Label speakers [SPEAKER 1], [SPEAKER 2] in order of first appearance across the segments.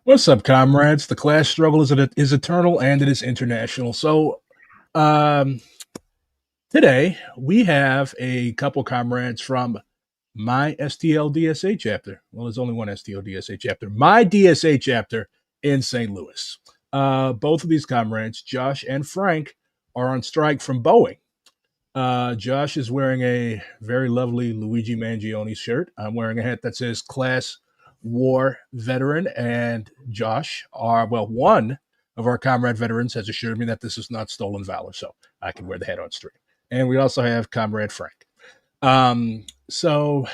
[SPEAKER 1] What's up, comrades? The class struggle is eternal and it is international. So, um, today we have a couple comrades from my STL-DSA chapter. Well, there's only one STL-DSA chapter. My DSA chapter in St. Louis. Both of these comrades, Josh and Frank, are on strike from Boeing. Josh is wearing a very lovely Luigi Mangione shirt. I'm wearing a hat that says Class War Veteran. And Josh, one of our comrade veterans, has assured me that this is not stolen valor. So I can wear the hat on straight. And we also have Comrade Frank. So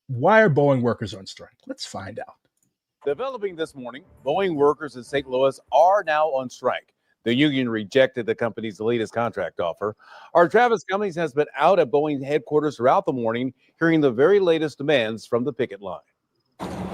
[SPEAKER 1] why are Boeing workers on strike? Let's find out.
[SPEAKER 2] Developing this morning, Boeing workers in St. Louis are now on strike. The union rejected the company's latest contract offer. Our Travis Cummings has been out at Boeing headquarters throughout the morning, hearing the very latest demands from the picket line.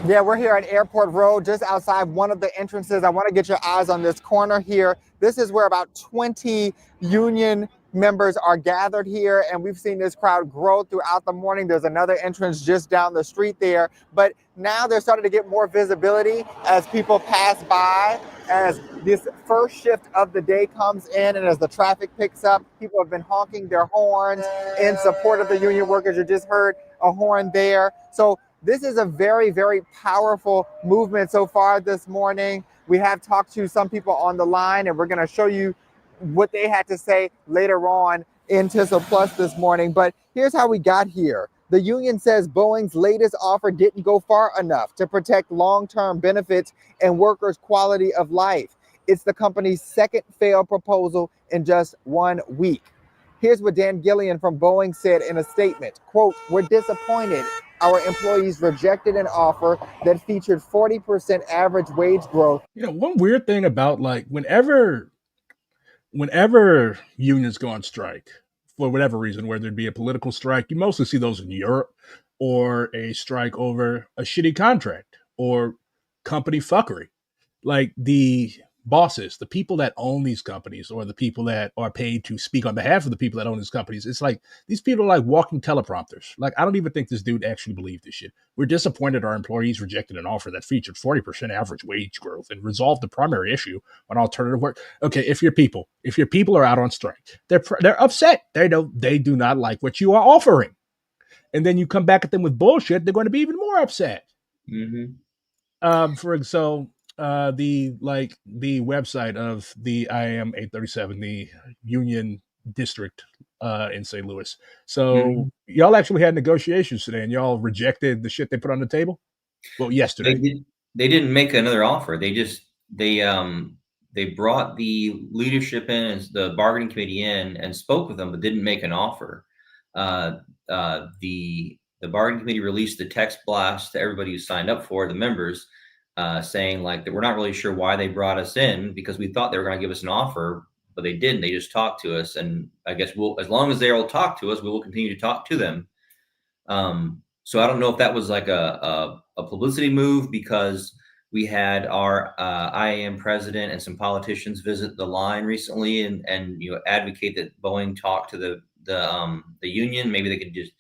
[SPEAKER 3] Yeah, we're here at Airport Road, just outside one of the entrances. I want to get your eyes on this corner here. This is where about 20 union members are gathered here, and we've seen this crowd grow throughout the morning. There's another entrance just down the street there, but now they're starting to get more visibility as people pass by, as this first shift of the day comes in, and as the traffic picks up. People have been honking their horns in support of the union workers. You just heard a horn there. So this is a very, very powerful movement so far this morning. We have talked to some people on the line, and we're going to show you what they had to say later on in TISA Plus this morning. But here's how we got here. The union says Boeing's latest offer didn't go far enough to protect long-term benefits and workers' quality of life. It's the company's second failed proposal in just 1 week. Here's what Dan Gillian from Boeing said in a statement, quote, "We're disappointed. Our employees rejected an offer that featured 40% average wage growth."
[SPEAKER 1] One weird thing about like whenever unions go on strike for whatever reason, whether it be a political strike, you mostly see those in Europe, or a strike over a shitty contract or company fuckery. Like the bosses, the people that own these companies, or the people that are paid to speak on behalf of the people that own these companies, it's like these people are like walking teleprompters. Like, I don't even think this dude actually believed this shit. We're disappointed our employees rejected an offer that featured 40% average wage growth and resolved the primary issue on alternative work. Okay, if your people are out on strike, they're upset. They do not like what you are offering. And then you come back at them with bullshit, they're going to be even more upset. For example, the website of the IAM 837, the Union District in St. Louis. So y'all actually had negotiations today, and y'all rejected the shit they put on the table. Well, yesterday
[SPEAKER 4] they didn't make another offer. They brought the leadership in, and the bargaining committee in, and spoke with them, but didn't make an offer. The bargaining committee released the text blast to everybody who signed up for the members, saying like that we're not really sure why they brought us in, because we thought they were going to give us an offer, but they didn't. They just talked to us, and I guess as long as they'll talk to us, we will continue to talk to them. So I don't know if that was like a publicity move, because we had our IAM president and some politicians visit the line recently and advocate that Boeing talk to the union. Maybe they could just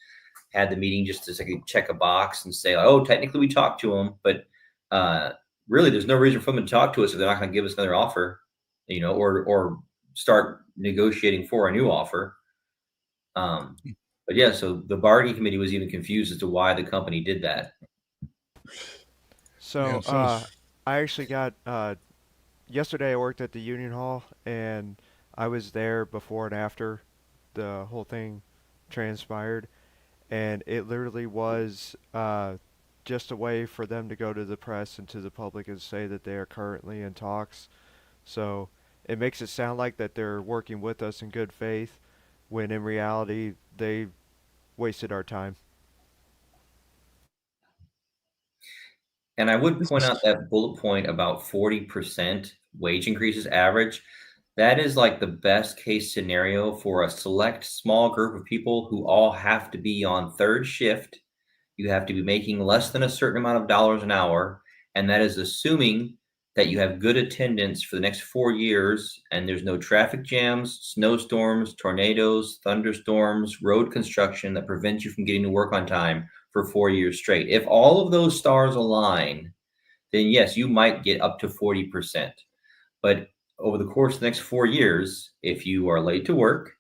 [SPEAKER 4] had the meeting just to check a box and say, oh, technically we talked to them, but really there's no reason for them to talk to us if they're not going to give us another offer, or start negotiating for a new offer. But yeah, so the bargaining committee was even confused as to why the company did that.
[SPEAKER 5] So I actually got yesterday I worked at the Union Hall, and I was there before and after the whole thing transpired, and it literally was just a way for them to go to the press and to the public and say that they are currently in talks. So it makes it sound like that they're working with us in good faith, when in reality they wasted our time.
[SPEAKER 4] And I would point out that bullet point about 40% wage increases average. That is like the best case scenario for a select small group of people who all have to be on third shift. You have to be making less than a certain amount of dollars an hour. And that is assuming that you have good attendance for the next 4 years, and there's no traffic jams, snowstorms, tornadoes, thunderstorms, road construction that prevents you from getting to work on time for 4 years straight. If all of those stars align, then yes, you might get up to 40%. But over the course of the next 4 years, if you are late to work,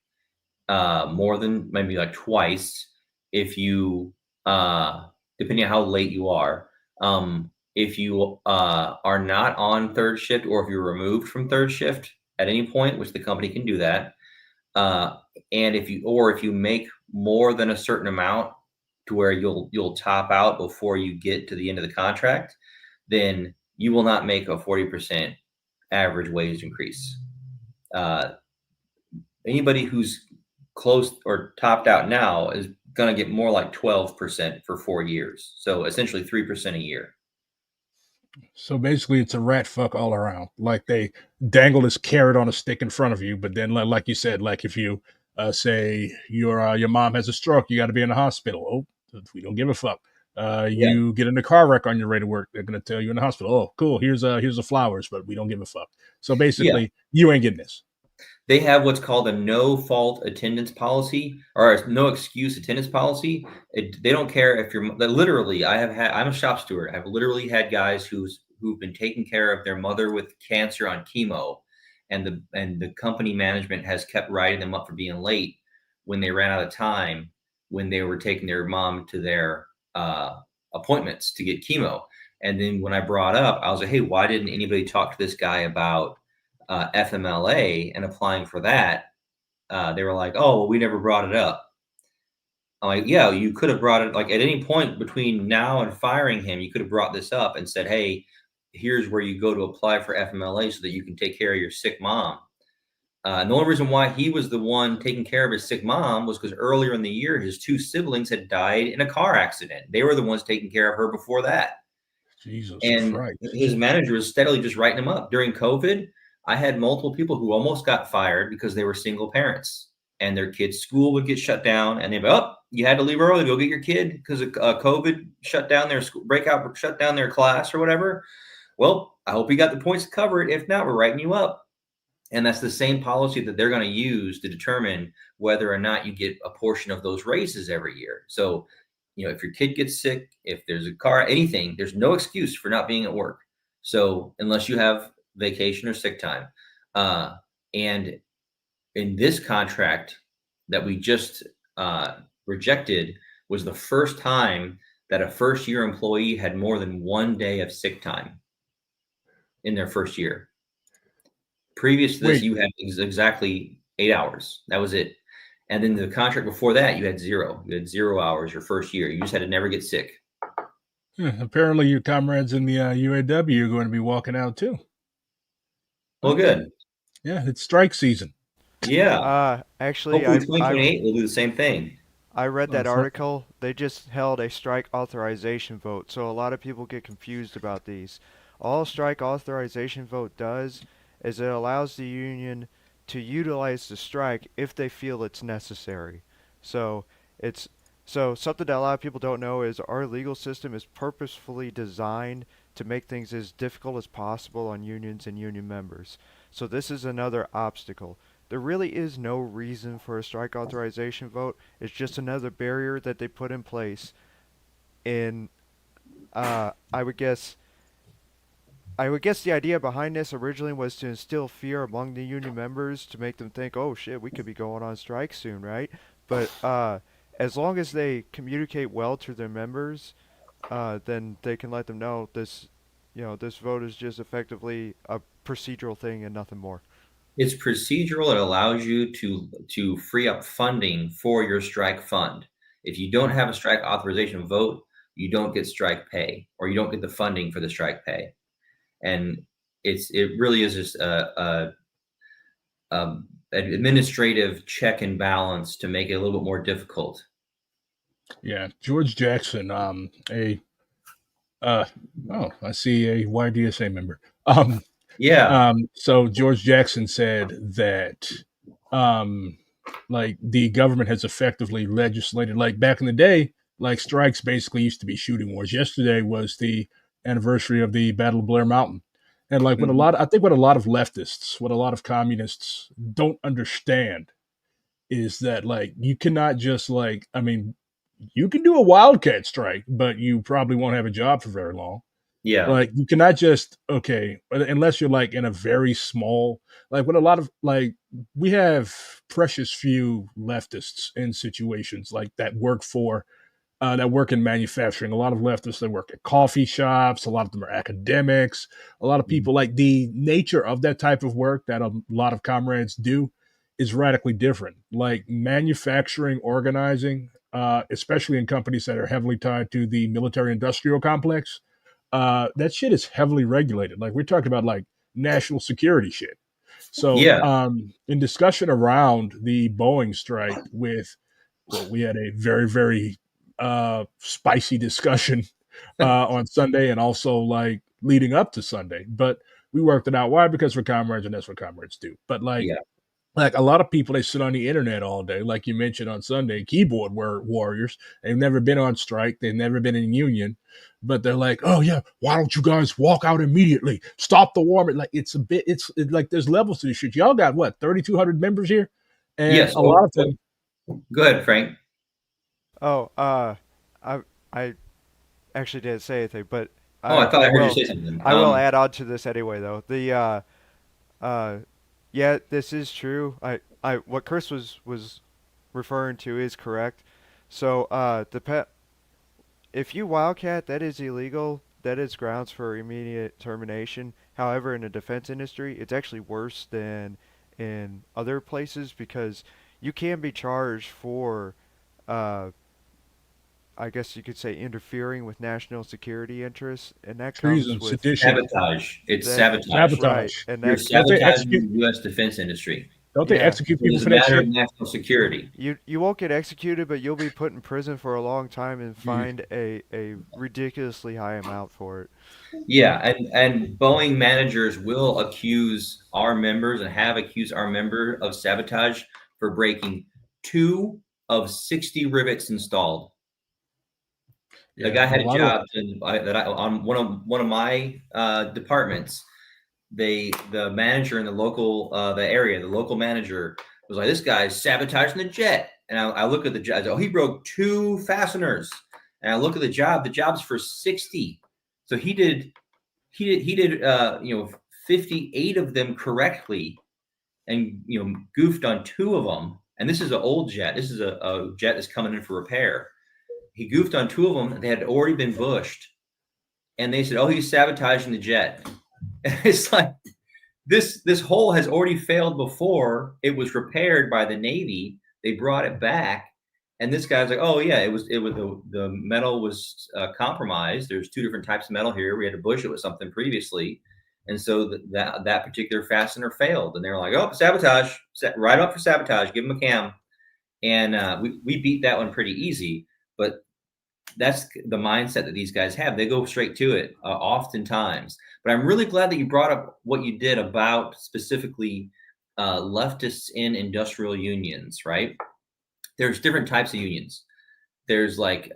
[SPEAKER 4] more than maybe like twice, if you, depending on how late you are, if you are not on third shift, or if you're removed from third shift at any point, which the company can do that, uh, and if you make more than a certain amount to where you'll top out before you get to the end of the contract, then you will not make a 40% average wage increase. Uh, Anybody who's close or topped out now is going to get more like 12% for 4 years. So essentially 3% a year.
[SPEAKER 1] So basically, it's a rat fuck all around. Like they dangle this carrot on a stick in front of you, but then, like you said, like if you say your mom has a stroke, you got to be in the hospital. Oh, we don't give a fuck.
[SPEAKER 4] Yeah.
[SPEAKER 1] You get in a car wreck on your way to work, they're gonna tell you in the hospital. Oh, cool. Here's the flowers, but we don't give a fuck. So
[SPEAKER 4] Yeah.
[SPEAKER 1] basically, you ain't getting this.
[SPEAKER 4] They have what's called a no fault attendance policy, or a no excuse attendance policy. They don't care if you're literally. I'm a shop steward. I've literally had guys who've been taking care of their mother with cancer on chemo, and the company management has kept writing them up for being late when they ran out of time, when they were taking their mom to their appointments to get chemo. And then when I brought up, I was like, hey, why didn't anybody talk to this guy about FMLA and applying for that? They were like, oh, well, we never brought it up. I'm like, yeah, you could have brought it, like, at any point between now and firing him, you could have brought this up and said, hey, here's where you go to apply for FMLA so that you can take care of your sick mom. And the only reason why he was the one taking care of his sick mom was because earlier in the year, his two siblings had died in a car accident. They were the ones taking care of her before that.
[SPEAKER 1] Jesus
[SPEAKER 4] And
[SPEAKER 1] Christ.
[SPEAKER 4] his manager was steadily just writing him up. During COVID, I had multiple people who almost got fired because they were single parents and their kids' school would get shut down, and they'd be, oh, you had to leave early to go get your kid because of COVID shut down their school, breakout, shut down their class or whatever. Well, I hope you got the points to cover it. If not, we're writing you up. And that's the same policy that they're going to use to determine whether or not you get a portion of those raises every year. So, if your kid gets sick, if there's a car, anything, there's no excuse for not being at work. So unless you have vacation or sick time. And in this contract that we just rejected was the first time that a first year employee had more than 1 day of sick time in their first year. Previous to this, you had exactly 8 hours. That was it. And then the contract before that, you had 0. You had 0 hours your first year. You just had to never get sick.
[SPEAKER 1] Apparently, your comrades in the UAW are going to be walking out too.
[SPEAKER 4] Well, good.
[SPEAKER 1] Yeah, it's strike season.
[SPEAKER 4] Yeah.
[SPEAKER 5] Actually,
[SPEAKER 4] hopefully 2028 we'll do the same thing.
[SPEAKER 5] I read that article. They just held a strike authorization vote, so a lot of people get confused about these. All strike authorization vote does is it allows the union to utilize the strike if they feel it's necessary. So something that a lot of people don't know is our legal system is purposefully designed to make things as difficult as possible on unions and union members. So this is another obstacle. There really is no reason for a strike authorization vote. It's just another barrier that they put in place. And I would guess the idea behind this originally was to instill fear among the union members to make them think, oh shit, we could be going on strike soon, right? But as long as they communicate well to their members, then they can let them know this vote is just effectively a procedural thing and nothing more.
[SPEAKER 4] It's procedural. It allows you to free up funding for your strike fund. If you don't have a strike authorization vote, you don't get strike pay, or you don't get the funding for the strike pay. And it really is just an administrative check and balance to make it a little bit more difficult.
[SPEAKER 1] Yeah, George Jackson, I see a YDSA member. So George Jackson said that, like the government has effectively legislated, like back in the day, like strikes basically used to be shooting wars. Yesterday was the anniversary of the Battle of Blair Mountain. And like what a lot of leftists, what a lot of communists don't understand is that like you cannot just you can do a wildcat strike, but you probably won't have a job for very long.
[SPEAKER 4] Yeah.
[SPEAKER 1] Like you cannot just unless you're like in a very small like with a lot of like we have precious few leftists in situations like that work in manufacturing. A lot of leftists that work at coffee shops. A lot of them are academics. A lot of
[SPEAKER 4] Mhm.
[SPEAKER 1] people like the nature of that type of work that a lot of comrades do is radically different. Like manufacturing, organizing, especially in companies that are heavily tied to the military-industrial complex. That shit is heavily regulated. Like we're talking about like national security shit. So,
[SPEAKER 4] Yeah.
[SPEAKER 1] in discussion around the Boeing strike, we had a very, very spicy discussion on Sunday and also like leading up to Sunday. But we worked it out. Why? Because we're comrades and that's what comrades do. But
[SPEAKER 4] Yeah.
[SPEAKER 1] like a lot of people, they sit on the internet all day, like you mentioned on Sunday. Keyboard warriors. They've never been on strike. They've never been in union, but they're like, "Oh yeah, why don't you guys walk out immediately? Stop the war!" Like it's like there's levels to this shit. Y'all got what 3,200 members here, and
[SPEAKER 4] Yes.
[SPEAKER 1] a lot of
[SPEAKER 4] So
[SPEAKER 1] them.
[SPEAKER 4] go ahead, Frank.
[SPEAKER 5] Oh, I I actually didn't say anything, but
[SPEAKER 4] Oh, I thought
[SPEAKER 5] I
[SPEAKER 4] I heard you
[SPEAKER 5] will
[SPEAKER 4] say something.
[SPEAKER 5] I will add on to this anyway though. Uh yeah, this is true. I what Chris was referring to is correct. So if you wildcat, that is illegal. That is grounds for immediate termination. However, in the defense industry, it's actually worse than in other places because you can be charged for uh, I guess you could say interfering with national security interests, and that comes
[SPEAKER 1] Treason,
[SPEAKER 5] with
[SPEAKER 1] sedition,
[SPEAKER 4] Sabotage. It's
[SPEAKER 5] that
[SPEAKER 4] sabotage.
[SPEAKER 5] right,
[SPEAKER 1] sabotage.
[SPEAKER 5] and
[SPEAKER 4] You're
[SPEAKER 5] that
[SPEAKER 1] Don't they
[SPEAKER 4] sabotaging
[SPEAKER 1] execute?
[SPEAKER 4] the U.S. defense industry.
[SPEAKER 1] Don't they
[SPEAKER 5] yeah,
[SPEAKER 1] execute
[SPEAKER 4] It
[SPEAKER 1] people
[SPEAKER 4] is a
[SPEAKER 1] for that
[SPEAKER 4] matter
[SPEAKER 1] shit?
[SPEAKER 4] of national security.
[SPEAKER 5] you won't get executed, but you'll be put in prison for a long time and
[SPEAKER 1] Yeah.
[SPEAKER 5] fined a ridiculously high amount for it.
[SPEAKER 4] Yeah, and Boeing managers will accuse our members and have accused our member of sabotage for breaking 2 of 60 rivets installed. A
[SPEAKER 1] Yeah,
[SPEAKER 4] guy
[SPEAKER 1] and a
[SPEAKER 4] had a
[SPEAKER 1] lot of
[SPEAKER 4] job on one of my departments. The manager in the local the local manager was like, this guy's sabotaging the jet. And I look at the job. Oh, he broke 2 fasteners. And I look at the job. The job's for 60. So he did 58 of them correctly, and goofed on 2 of them. And this is an old jet. This is a jet that's coming in for repair. He goofed on 2 of them. They had already been bushed, and they said, "Oh, he's sabotaging the jet." And it's like this hole has already failed before. It was repaired by the Navy. They brought it back, and this guy's like, "Oh yeah, it was the metal was compromised. There's 2 different types of metal here. We had to bush it with something previously." And so that particular fastener failed, and they were like, "Oh, sabotage! Right up for sabotage. Give him a cam." And we beat that one pretty easy. But that's the mindset that these guys have. They go straight to it oftentimes. But I'm really glad that you brought up what you did about specifically leftists in industrial unions, right? There's different types of unions. There's like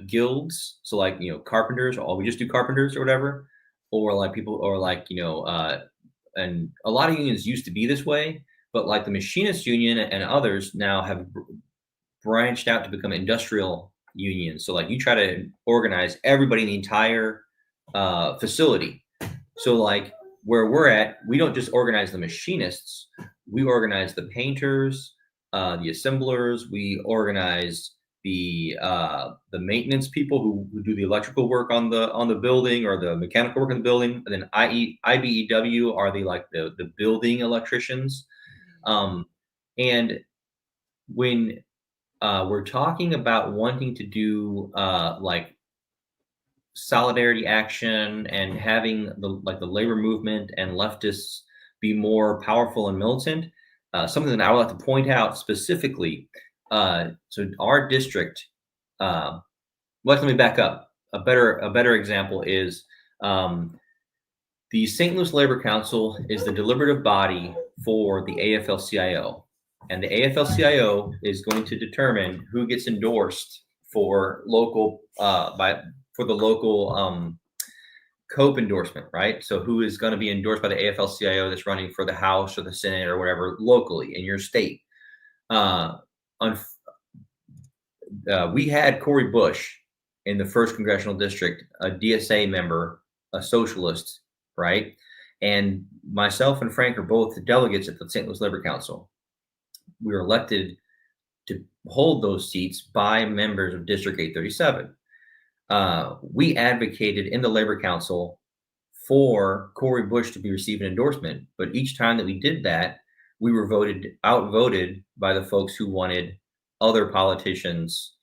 [SPEAKER 4] guilds, so like carpenters, or we just do carpenters or whatever, or like people, or like and a lot of unions used to be this way, but like the Machinists union and others now have branched out to become industrial unions. So like you try to organize everybody in the entire facility. So like where we're at, we don't just organize the machinists, we organize the painters, the assemblers, we organize the maintenance people who do the electrical work on the building or the mechanical work in the building, and then IBEW are the building electricians. And when we're talking about wanting to do like solidarity action and having the labor movement and leftists be more powerful and militant. Something that I would like to point out specifically. So our district. Let me back up. A better example is the St. Louis Labor Council is the deliberative body for the AFL-CIO. And the AFL-CIO is going to determine who gets endorsed for local for the local COPE endorsement, right? So who is going to be endorsed by the AFL-CIO that's running for the House or the Senate or whatever locally in your state. We had Cori Bush in the first congressional district, a DSA member, a socialist, right? And myself and Frank are both delegates at the St. Louis Labor Council. We were elected to hold those seats by members of District 837. We advocated in the Labor Council for Cori Bush to be receiving endorsement, but each time that we did that, we were outvoted by the folks who wanted other politicians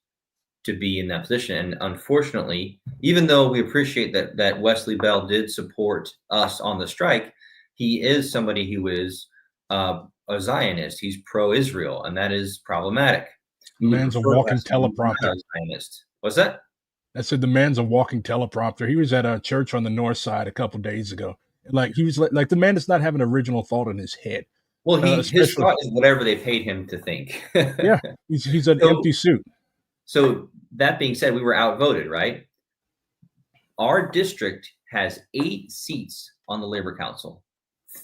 [SPEAKER 4] to be in that position. And unfortunately, even though we appreciate that Wesley Bell did support us on the strike, he is somebody who is a Zionist. He's pro-Israel, and that is problematic.
[SPEAKER 1] The man's a walking teleprompter.
[SPEAKER 4] Zionist. What's that?
[SPEAKER 1] I said the man's a walking teleprompter. He was at a church on the north side a couple days ago. Like he was like the man does not have an original thought in his head.
[SPEAKER 4] Well, his thought is whatever they paid him to think.
[SPEAKER 1] Yeah, he's an empty suit.
[SPEAKER 4] So that being said, we were outvoted, right? Our district has 8 seats on the Labor Council.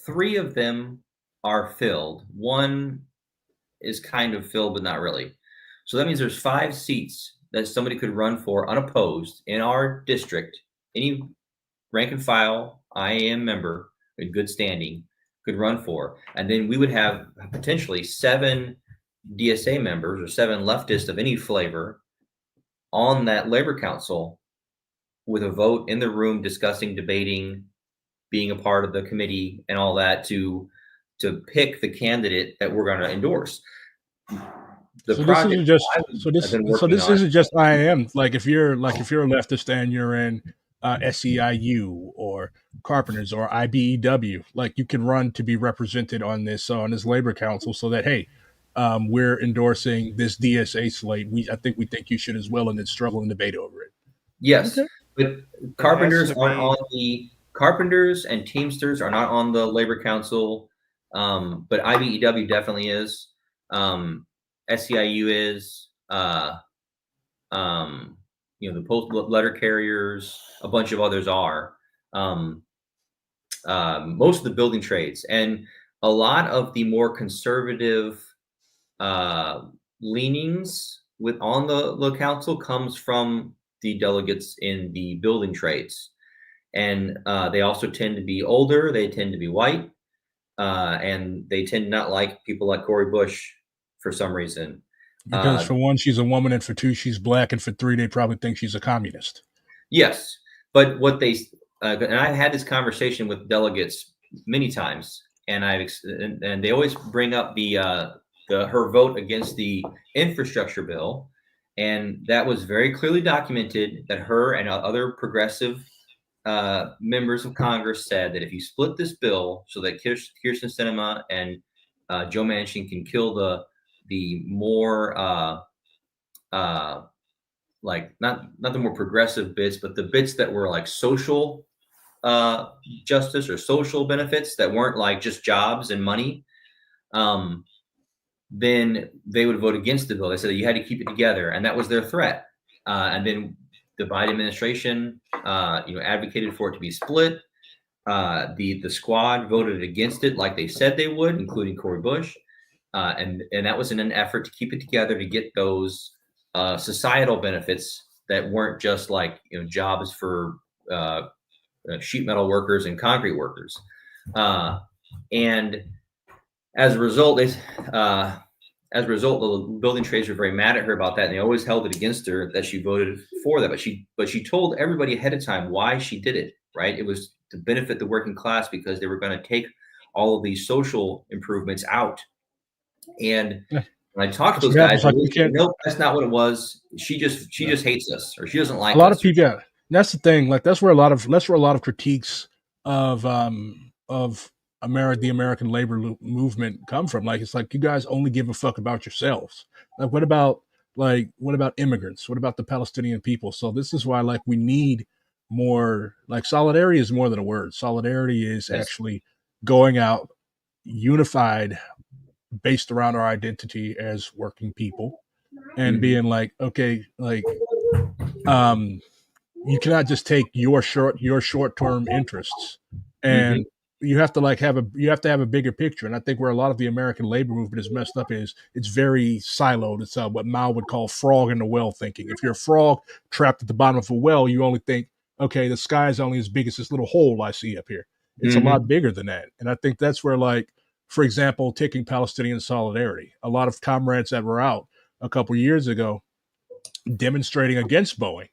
[SPEAKER 4] 3 of them are filled. 1 is kind of filled, but not really. So that means there's 5 seats that somebody could run for unopposed in our district. Any rank and file IAM member in good standing could run for. And then we would have potentially 7 DSA members or 7 leftists of any flavor on that Labor Council with a vote in the room, discussing, debating, being a part of the committee and all that to pick the candidate that we're going to endorse.
[SPEAKER 1] This isn't just IAM. Like if you're a leftist and you're in SEIU or Carpenters or IBEW, like you can run to be represented on this Labor Council, so that hey, we're endorsing this DSA slate. I think you should as well, and then struggle and debate over it.
[SPEAKER 4] Yes, okay. But Carpenters aren't on the Carpenters and Teamsters are not on the Labor Council, but IBEW definitely is. SEIU is, the post letter carriers, a bunch of others are, most of the building trades, and a lot of the more conservative leanings on the council comes from the delegates in the building trades. And they also tend to be older, they tend to be white, and they tend to not like people like Cori Bush for some reason.
[SPEAKER 1] Because for one, she's a woman, and for 2, she's black, and for 3, they probably think she's a communist.
[SPEAKER 4] Yes, but what they and I had this conversation with delegates many times, and and they always bring up her vote against the infrastructure bill, and that was very clearly documented that her and other progressive members of Congress said that if you split this bill so that Kyrsten Sinema and Joe Manchin can kill the more like not the more progressive bits, but the bits that were like social justice or social benefits that weren't like just jobs and money, then they would vote against the bill. They said that you had to keep it together, and that was their threat. And then the Biden administration, advocated for it to be split. The squad voted against it like they said they would, including Cori Bush. And that was in an effort to keep it together, to get those societal benefits that weren't just like jobs for sheet metal workers and concrete workers. And as a result, the building trades were very mad at her about that, and they always held it against her that she voted for that. But she told everybody ahead of time why she did it. Right? It was to benefit the working class because they were going to take all of these social improvements out. And when I talked to those guys, no, that's not what it was. She just hates us, or she doesn't like us.
[SPEAKER 1] A lot of people. Yeah, that's the thing. Like that's where a lot of critiques of the American labor movement come from. Like it's like you guys only give a fuck about yourselves. Like what about immigrants? What about the Palestinian people? So this is why we need more. Like solidarity is more than a word. Solidarity is actually going out unified, based around our identity as working people, and being like, okay, you cannot just take your short-term interests and you have to like have a bigger picture. And I think where a lot of the American labor movement is messed up is it's very siloed. It's what Mao would call frog in the well thinking. If you're a frog trapped at the bottom of a well, you only think, okay, the sky is only as big as this little hole I see up here. It's a lot bigger than that. And I think that's where, like, for example, taking Palestinian solidarity, a lot of comrades that were out a couple years ago demonstrating against Boeing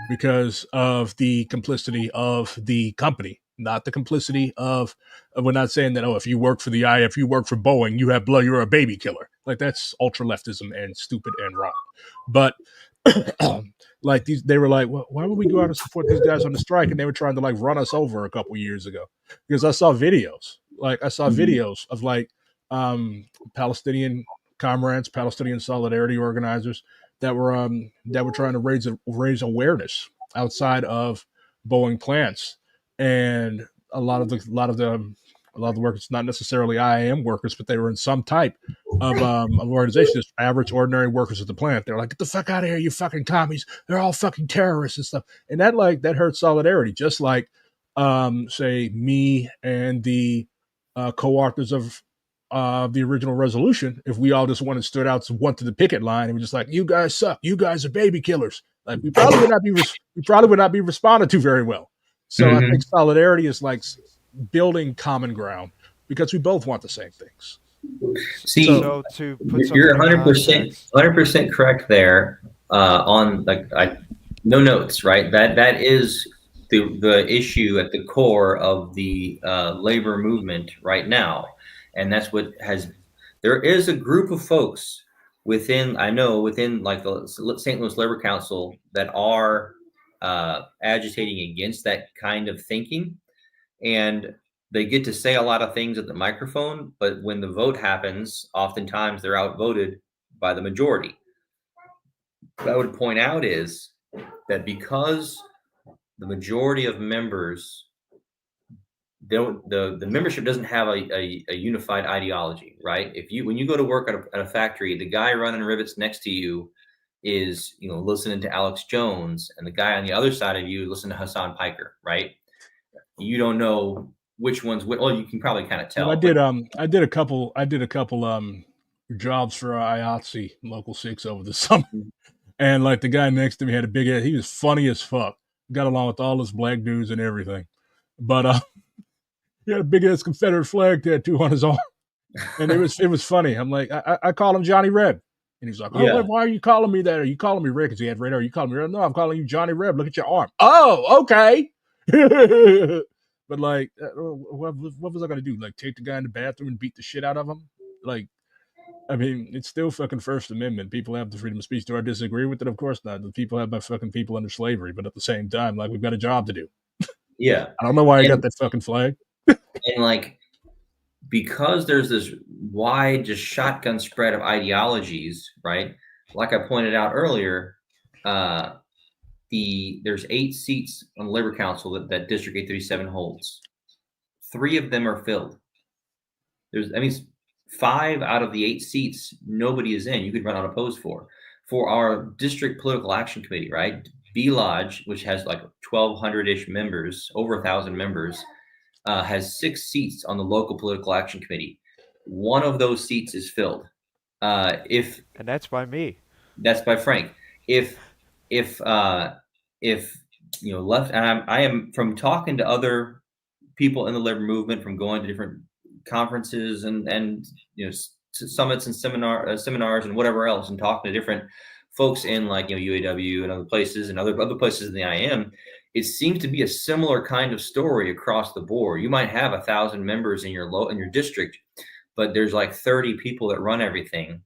[SPEAKER 1] because of the complicity of the company, not the complicity of. We're not saying that, oh, if you work for if you work for Boeing, you have blood, you're a baby killer. Like, that's ultra leftism and stupid and wrong. But like they were like, well, why would we go out and support these guys on the strike? And they were trying to like run us over a couple years ago because I saw videos. Like I saw videos of like Palestinian comrades, Palestinian solidarity organizers that were trying to raise awareness outside of Boeing plants, and a lot of the workers, not necessarily IAM workers, but they were in some type of organization, just average, ordinary workers at the plant. They're like, "Get the fuck out of here, you fucking commies! They're all fucking terrorists and stuff." And that hurts solidarity, just like say me and the co-authors of the original resolution. If we all just stood out to the picket line and we're just like, "You guys suck, you guys are baby killers," like we probably would not be responded to very well. So I think solidarity is like building common ground because we both want the same things.
[SPEAKER 4] See,
[SPEAKER 5] So to put
[SPEAKER 4] you're
[SPEAKER 5] something in
[SPEAKER 4] 100% correct there. On no notes, right? That is the issue at the core of the labor movement right now, and that's what has. There is a group of folks within like the St. Louis Labor Council that are agitating against that kind of thinking, and they get to say a lot of things at the microphone, but when the vote happens, oftentimes they're outvoted by the majority. What I would point out is that because the majority of members the membership doesn't have a unified ideology, right? When you go to work at a factory, the guy running rivets next to you is listening to Alex Jones, and the guy on the other side of you listening to Hassan Piker, right? You don't know which one's which. Well, you can probably kind of tell.
[SPEAKER 1] Well, I did a couple jobs for IATSE Local 6 over the summer. And like the guy next to me had a big head. He was funny as fuck. Got along with all his black dudes and everything. But he had a big ass Confederate flag tattoo on his arm. And it was funny. I'm like, I call him Johnny Reb. And he's like, oh, why are you calling me that? Are you calling me Red? Because he had red hair. Are you calling me Red? No, I'm calling you Johnny Reb. Look at your arm. Oh, okay. But like, what was I going to do? Like, take the guy in the bathroom and beat the shit out of him? Like, I mean, it's still fucking First Amendment. People have the freedom of speech. Do I disagree with it? Of course not. The people have my fucking people under slavery. But at the same time, like, we've got a job to do.
[SPEAKER 4] Yeah.
[SPEAKER 1] I don't know why I got that fucking flag.
[SPEAKER 4] And like, because there's this wide, just shotgun spread of ideologies, right? Like I pointed out earlier, there's 8 seats on the Labor Council that District 837 holds. 3 of them are filled. That means 5 out of the 8 seats nobody is in. You could run unopposed for. For our district political action committee, right? B Lodge, which has like 1,200-ish members, over 1,000 members, has 6 seats on the local political action committee. 1 of those seats is filled. And
[SPEAKER 5] that's by me.
[SPEAKER 4] That's by Frank. If left, and I am from talking to other people in the labor movement, from going to different conferences and summits and seminars and whatever else, and talking to different folks in like UAW and other places and other places in the IAM, it seems to be a similar kind of story across the board. You might have 1,000 members in your district, but there's like 30 people that run everything,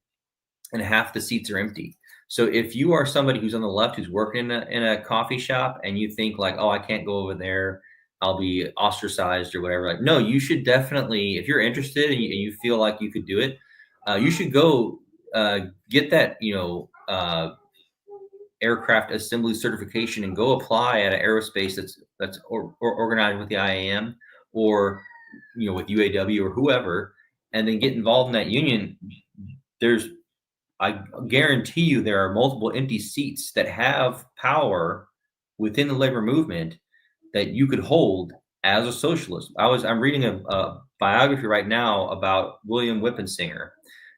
[SPEAKER 4] and half the seats are empty. So if you are somebody who's on the left who's working in a coffee shop and you think like, oh, I can't go over there, I'll be ostracized or whatever. Like, no, you should definitely, if you're interested and you feel like you could do it, you should go get that, aircraft assembly certification and go apply at an aerospace that's organized with the IAM or with UAW or whoever, and then get involved in that union. I guarantee you there are multiple empty seats that have power within the labor movement that you could hold as a socialist. I'm reading a biography right now about William Whippensinger,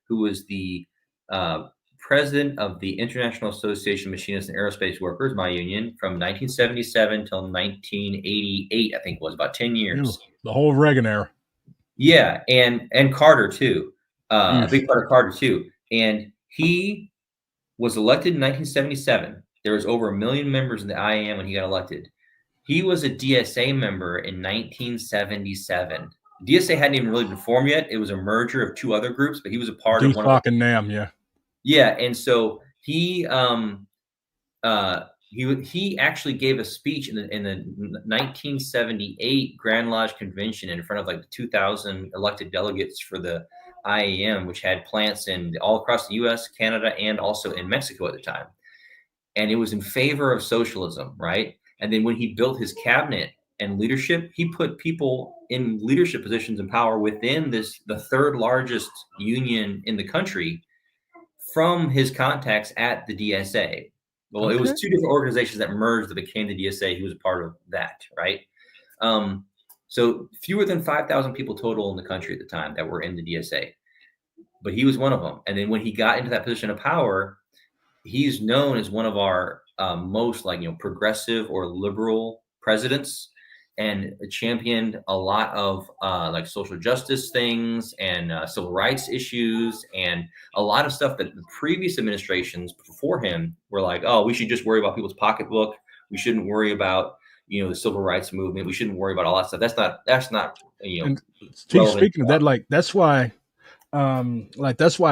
[SPEAKER 4] who was the uh, president of the International Association of Machinists and Aerospace Workers, my union, from 1977 till 1988. I think it was about 10
[SPEAKER 1] Ew,
[SPEAKER 4] years.
[SPEAKER 1] the whole Reagan era.
[SPEAKER 4] Yeah, and Carter too. A
[SPEAKER 1] Eesh.
[SPEAKER 4] big part of Carter too. And he was elected in 1977. There was over 1 million members in the IAM when he got elected. He was a DSA member in 1977. DSA hadn't even really been formed yet. It was a merger of two other groups, but he was a part of one of the.
[SPEAKER 1] DFOC and NAM, yeah.
[SPEAKER 4] Yeah, and so he actually gave a speech in the 1978 Grand Lodge Convention in front of like the 2,000 elected delegates for the IAM, which had plants in all across the U.S., Canada, and also in Mexico at the time. And it was in favor of socialism, right? And then when he built his cabinet and leadership, he put people in leadership positions and power within the third largest union in the country from his contacts at the DSA. Well, it was
[SPEAKER 1] Okay.
[SPEAKER 4] two different organizations that merged that became the DSA. He was a part of that, right? So fewer than 5,000 people total in the country at the time that were in the DSA, but he was one of them. And then when he got into that position of power, he's known as one of our most progressive or liberal presidents, and championed a lot of like social justice things and civil rights issues and a lot of stuff that the previous administrations before him were like, oh, we should just worry about people's pocketbook. We shouldn't worry about the civil rights movement. We shouldn't worry about all that stuff. That's not
[SPEAKER 1] And
[SPEAKER 4] relevant.
[SPEAKER 1] speaking of that, that's why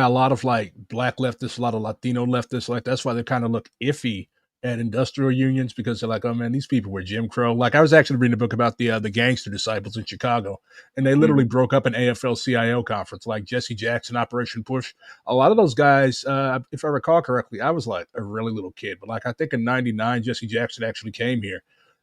[SPEAKER 1] a lot of like black leftists, a lot of Latino leftists, like that's why they kind of look iffy at industrial unions, because they're like, oh man, these people were Jim Crow. Like I was actually reading a book about the gangster disciples in Chicago, and they literally broke up an AFL-CIO conference, like Jesse Jackson, Operation Push. A lot of those guys, if I recall correctly, I was like a really little kid, but like I think in '99, Jesse Jackson actually came here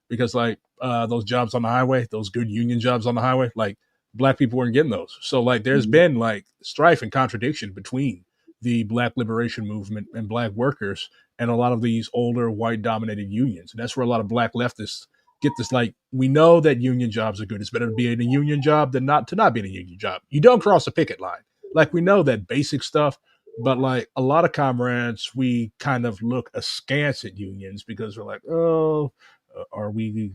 [SPEAKER 1] because like those jobs on the highway, those good union jobs on the highway, like black people weren't getting those. So like there's been like strife and contradiction between the black liberation movement and black workers and a lot of these older white dominated unions. And that's where a lot of black leftists get this, like, we know that union jobs are good. It's better to be in a union job than not to not be in a union job. You don't cross a picket line. Like we know that basic stuff, but like a lot of comrades, we kind of look askance at unions because we're like, oh, are we,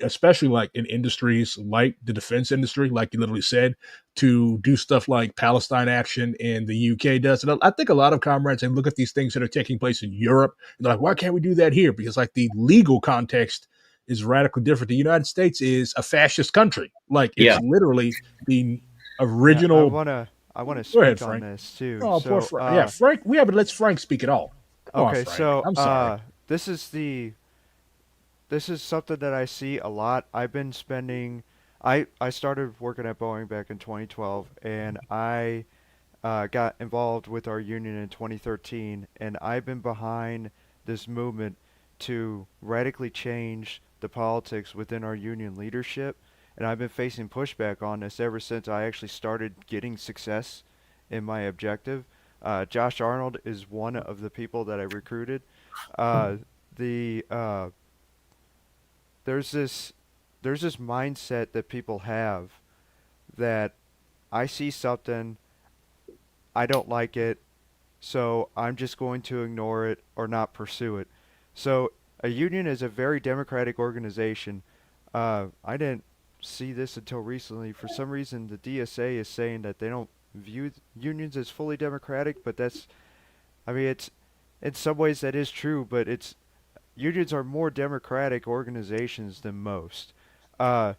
[SPEAKER 1] especially like in industries like the defense industry, like you literally said, to do stuff like Palestine action in the UK does. And I think a lot of comrades, and look at these things that are taking place in Europe, and they're like, why can't we do that here? Because like the legal context is radically different. The United States is a fascist country. Like
[SPEAKER 4] Yeah.
[SPEAKER 1] it's literally the
[SPEAKER 5] Yeah,
[SPEAKER 1] original.
[SPEAKER 5] I wanna
[SPEAKER 1] Go ahead,
[SPEAKER 5] speak on
[SPEAKER 1] Frank.
[SPEAKER 5] this too.
[SPEAKER 1] Oh, poor
[SPEAKER 5] So,
[SPEAKER 1] Frank. Yeah, Frank. We have, but let's Frank speak it all. Come on,
[SPEAKER 5] okay,
[SPEAKER 1] Frank.
[SPEAKER 5] so
[SPEAKER 1] I'm sorry.
[SPEAKER 5] this is the this is something that I see a lot. I've been spending I started working at Boeing back in 2012, and I got involved with our union in 2013, and I've been behind this movement to radically change the politics within our union leadership, and I've been facing pushback on this ever since I actually started getting success in my objective. Josh Arnold is one of the people that I recruited. The there's this there's this mindset that people have that I see something, I don't like it, so I'm just going to ignore it or not pursue it. So a union is a very democratic organization. I didn't see this until recently. For some reason, the DSA is saying that they don't view unions as fully democratic, but I mean, it's in some ways that is true, but it's unions are more democratic organizations than most. Uh,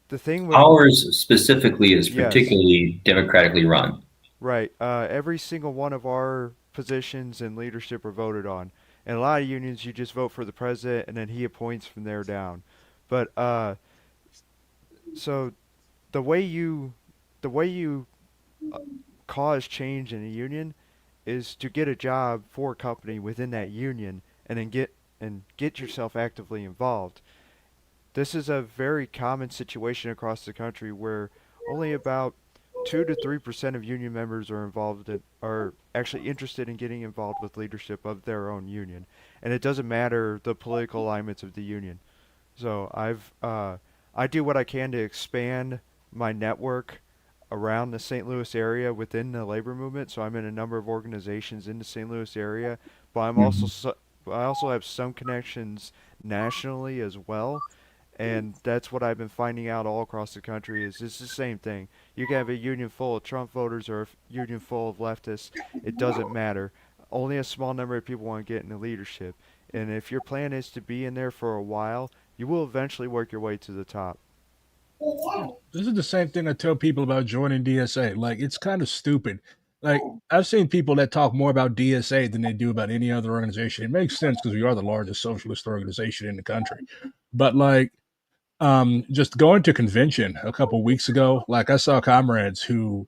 [SPEAKER 5] the thing with
[SPEAKER 4] Ours specifically is
[SPEAKER 5] yes,
[SPEAKER 4] particularly democratically run.
[SPEAKER 5] right. Every single one of our positions in leadership are voted on. In a lot of unions, you just vote for the president and then he appoints from there down. But so the way you the way you uh, cause change in a union is to get a job for a company within that union and then get yourself actively involved. This is a very common situation across the country where only about 2 to 3% of union members are actually interested in getting involved with leadership of their own union, and it doesn't matter the political alignments of the union. So I do what I can to expand my network around the St. Louis area within the labor movement. So I'm in a number of organizations in the St. Louis area, but I also have some connections nationally as well. And that's what I've been finding out all across the country is it's the same thing. You can have a union full of Trump voters or a union full of leftists. It doesn't matter. Only a small number of people want to get into leadership. And if your plan is to be in there for a while, you will eventually work your way to the top.
[SPEAKER 1] This is the same thing I tell people about joining DSA. Like, it's kind of stupid. Like, I've seen people that talk more about DSA than they do about any other organization. It makes sense because we are the largest socialist organization in the country. But like, just going to convention a couple weeks ago, like I saw comrades who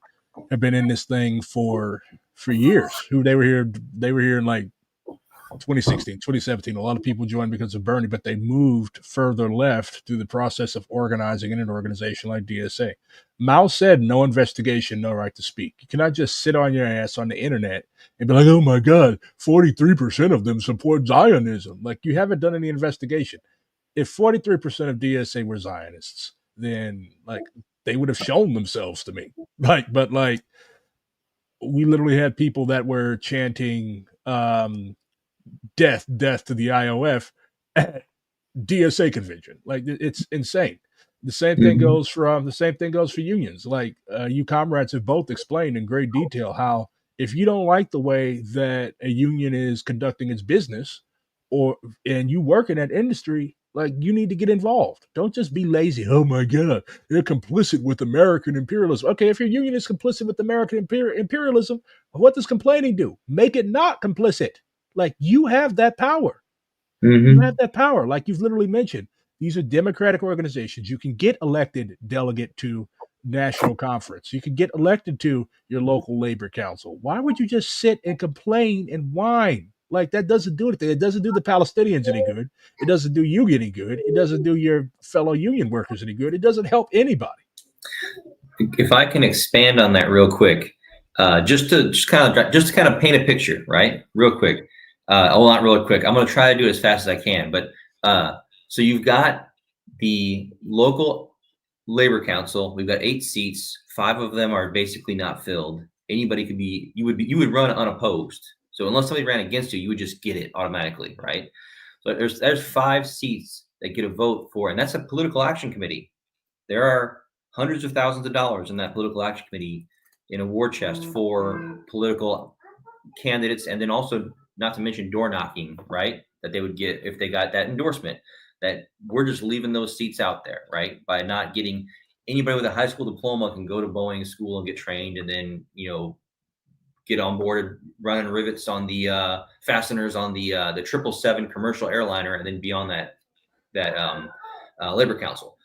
[SPEAKER 1] have been in this thing for years. Who they were here in like 2016, 2017. A lot of people joined because of Bernie, but they moved further left through the process of organizing in an organization like DSA. Mao said, no investigation, no right to speak. You cannot just sit on your ass on the internet and be like, oh my God, 43% of them support Zionism. Like, you haven't done any investigation. If 43% of DSA were Zionists, then like they would have shown themselves to me. But like, we literally had people that were chanting death, death to the IOF at DSA convention. Like, it's insane. The same thing goes for unions. Like, you comrades have both explained in great detail how if you don't like the way that a union is conducting its business, or and you work in that industry, like, you need to get involved. Don't just be lazy. Oh my God, they're complicit with American imperialism. Okay, if your union is complicit with American imperialism, what does complaining do? Make it not complicit. Like, you have that power. You have
[SPEAKER 4] Mm-hmm.
[SPEAKER 1] that power. Like you've literally mentioned, these are democratic organizations. You can get elected delegate to national conference. You can get elected to your local labor council. Why would you just sit and complain and whine? Like, that doesn't do anything. It doesn't do the Palestinians any good. It doesn't do you any good. It doesn't do your fellow union workers any good. It doesn't help anybody.
[SPEAKER 4] If I can expand on that real quick, just to kind of paint a picture, right? Real quick. Well, not real quick. I'm going to try to do it as fast as I can. But so you've got the local labor council. We've got 8 seats. 5 of them are basically not filled. Anybody could be. You would run unopposed. So unless somebody ran against you, you would just get it automatically, right? So there's 5 seats that get a vote for, and that's a political action committee. There are hundreds of thousands of dollars in that political action committee in a war chest for political candidates, and then also not to mention door knocking, right? That they would get if they got that endorsement. That we're just leaving those seats out there, right? By not getting anybody with a high school diploma can go to Boeing school and get trained, and then get on board running rivets on the fasteners on the 777 commercial airliner, and then be on that labor council.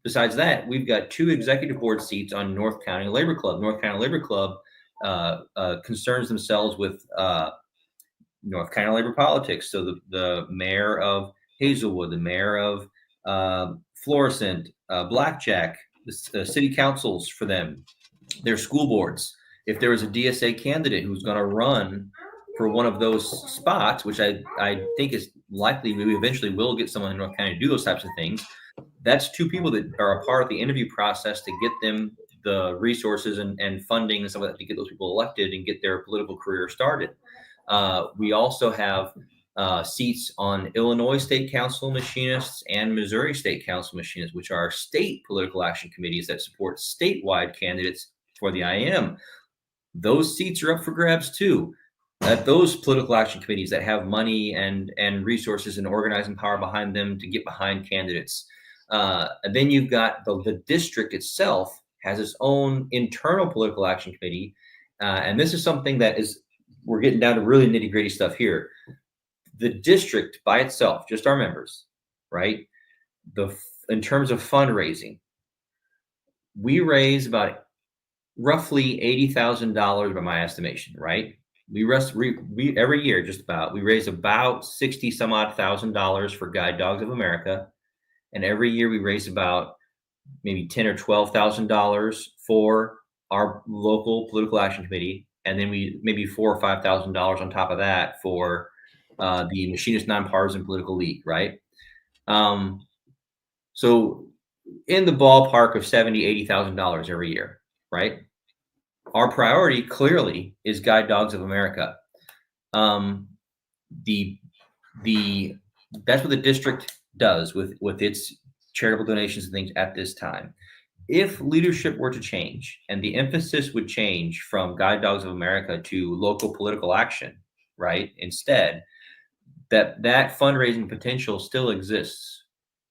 [SPEAKER 4] Besides that, we've got 2 executive board seats on North County Labor Club. North County Labor Club concerns themselves with North Carolina labor politics. So the mayor of Hazelwood, the mayor of Florissant, Blackjack, the city councils for them, their school boards. If there was a DSA candidate who's going to run for one of those spots, which I think is likely, we eventually will get someone in North Carolina to do those types of things. That's 2 people that are a part of the interview process to get them the resources and funding and stuff like that to get those people elected and get their political career started. We also have seats on Illinois State Council Machinists and Missouri State Council Machinists, which are state political action committees that support statewide candidates for the IAM. Those seats are up for grabs too. Those political action committees that have money and resources and organizing power behind them to get behind candidates. And then you've got the district itself has its own internal political action committee. And this is something that we're getting down to really nitty gritty stuff here. The district by itself, just our members, right? In terms of fundraising, we raise about roughly $80,000 by my estimation, right? We every year, we raise about 60 some odd $1,000 for Guide Dogs of America. And every year we raise about maybe $10,000 or $12,000 for our local political action committee. And then we maybe $4,000 or $5,000 on top of that for the Machinist Nonpartisan Political League, right? So in the ballpark of $70,000-$80,000 every year, right? Our priority clearly is Guide Dogs of America. Um, the the That's what the district does with its charitable donations and things at this time. If leadership were to change and the emphasis would change from Guide Dogs of America to local political action, right? Instead, that fundraising potential still exists,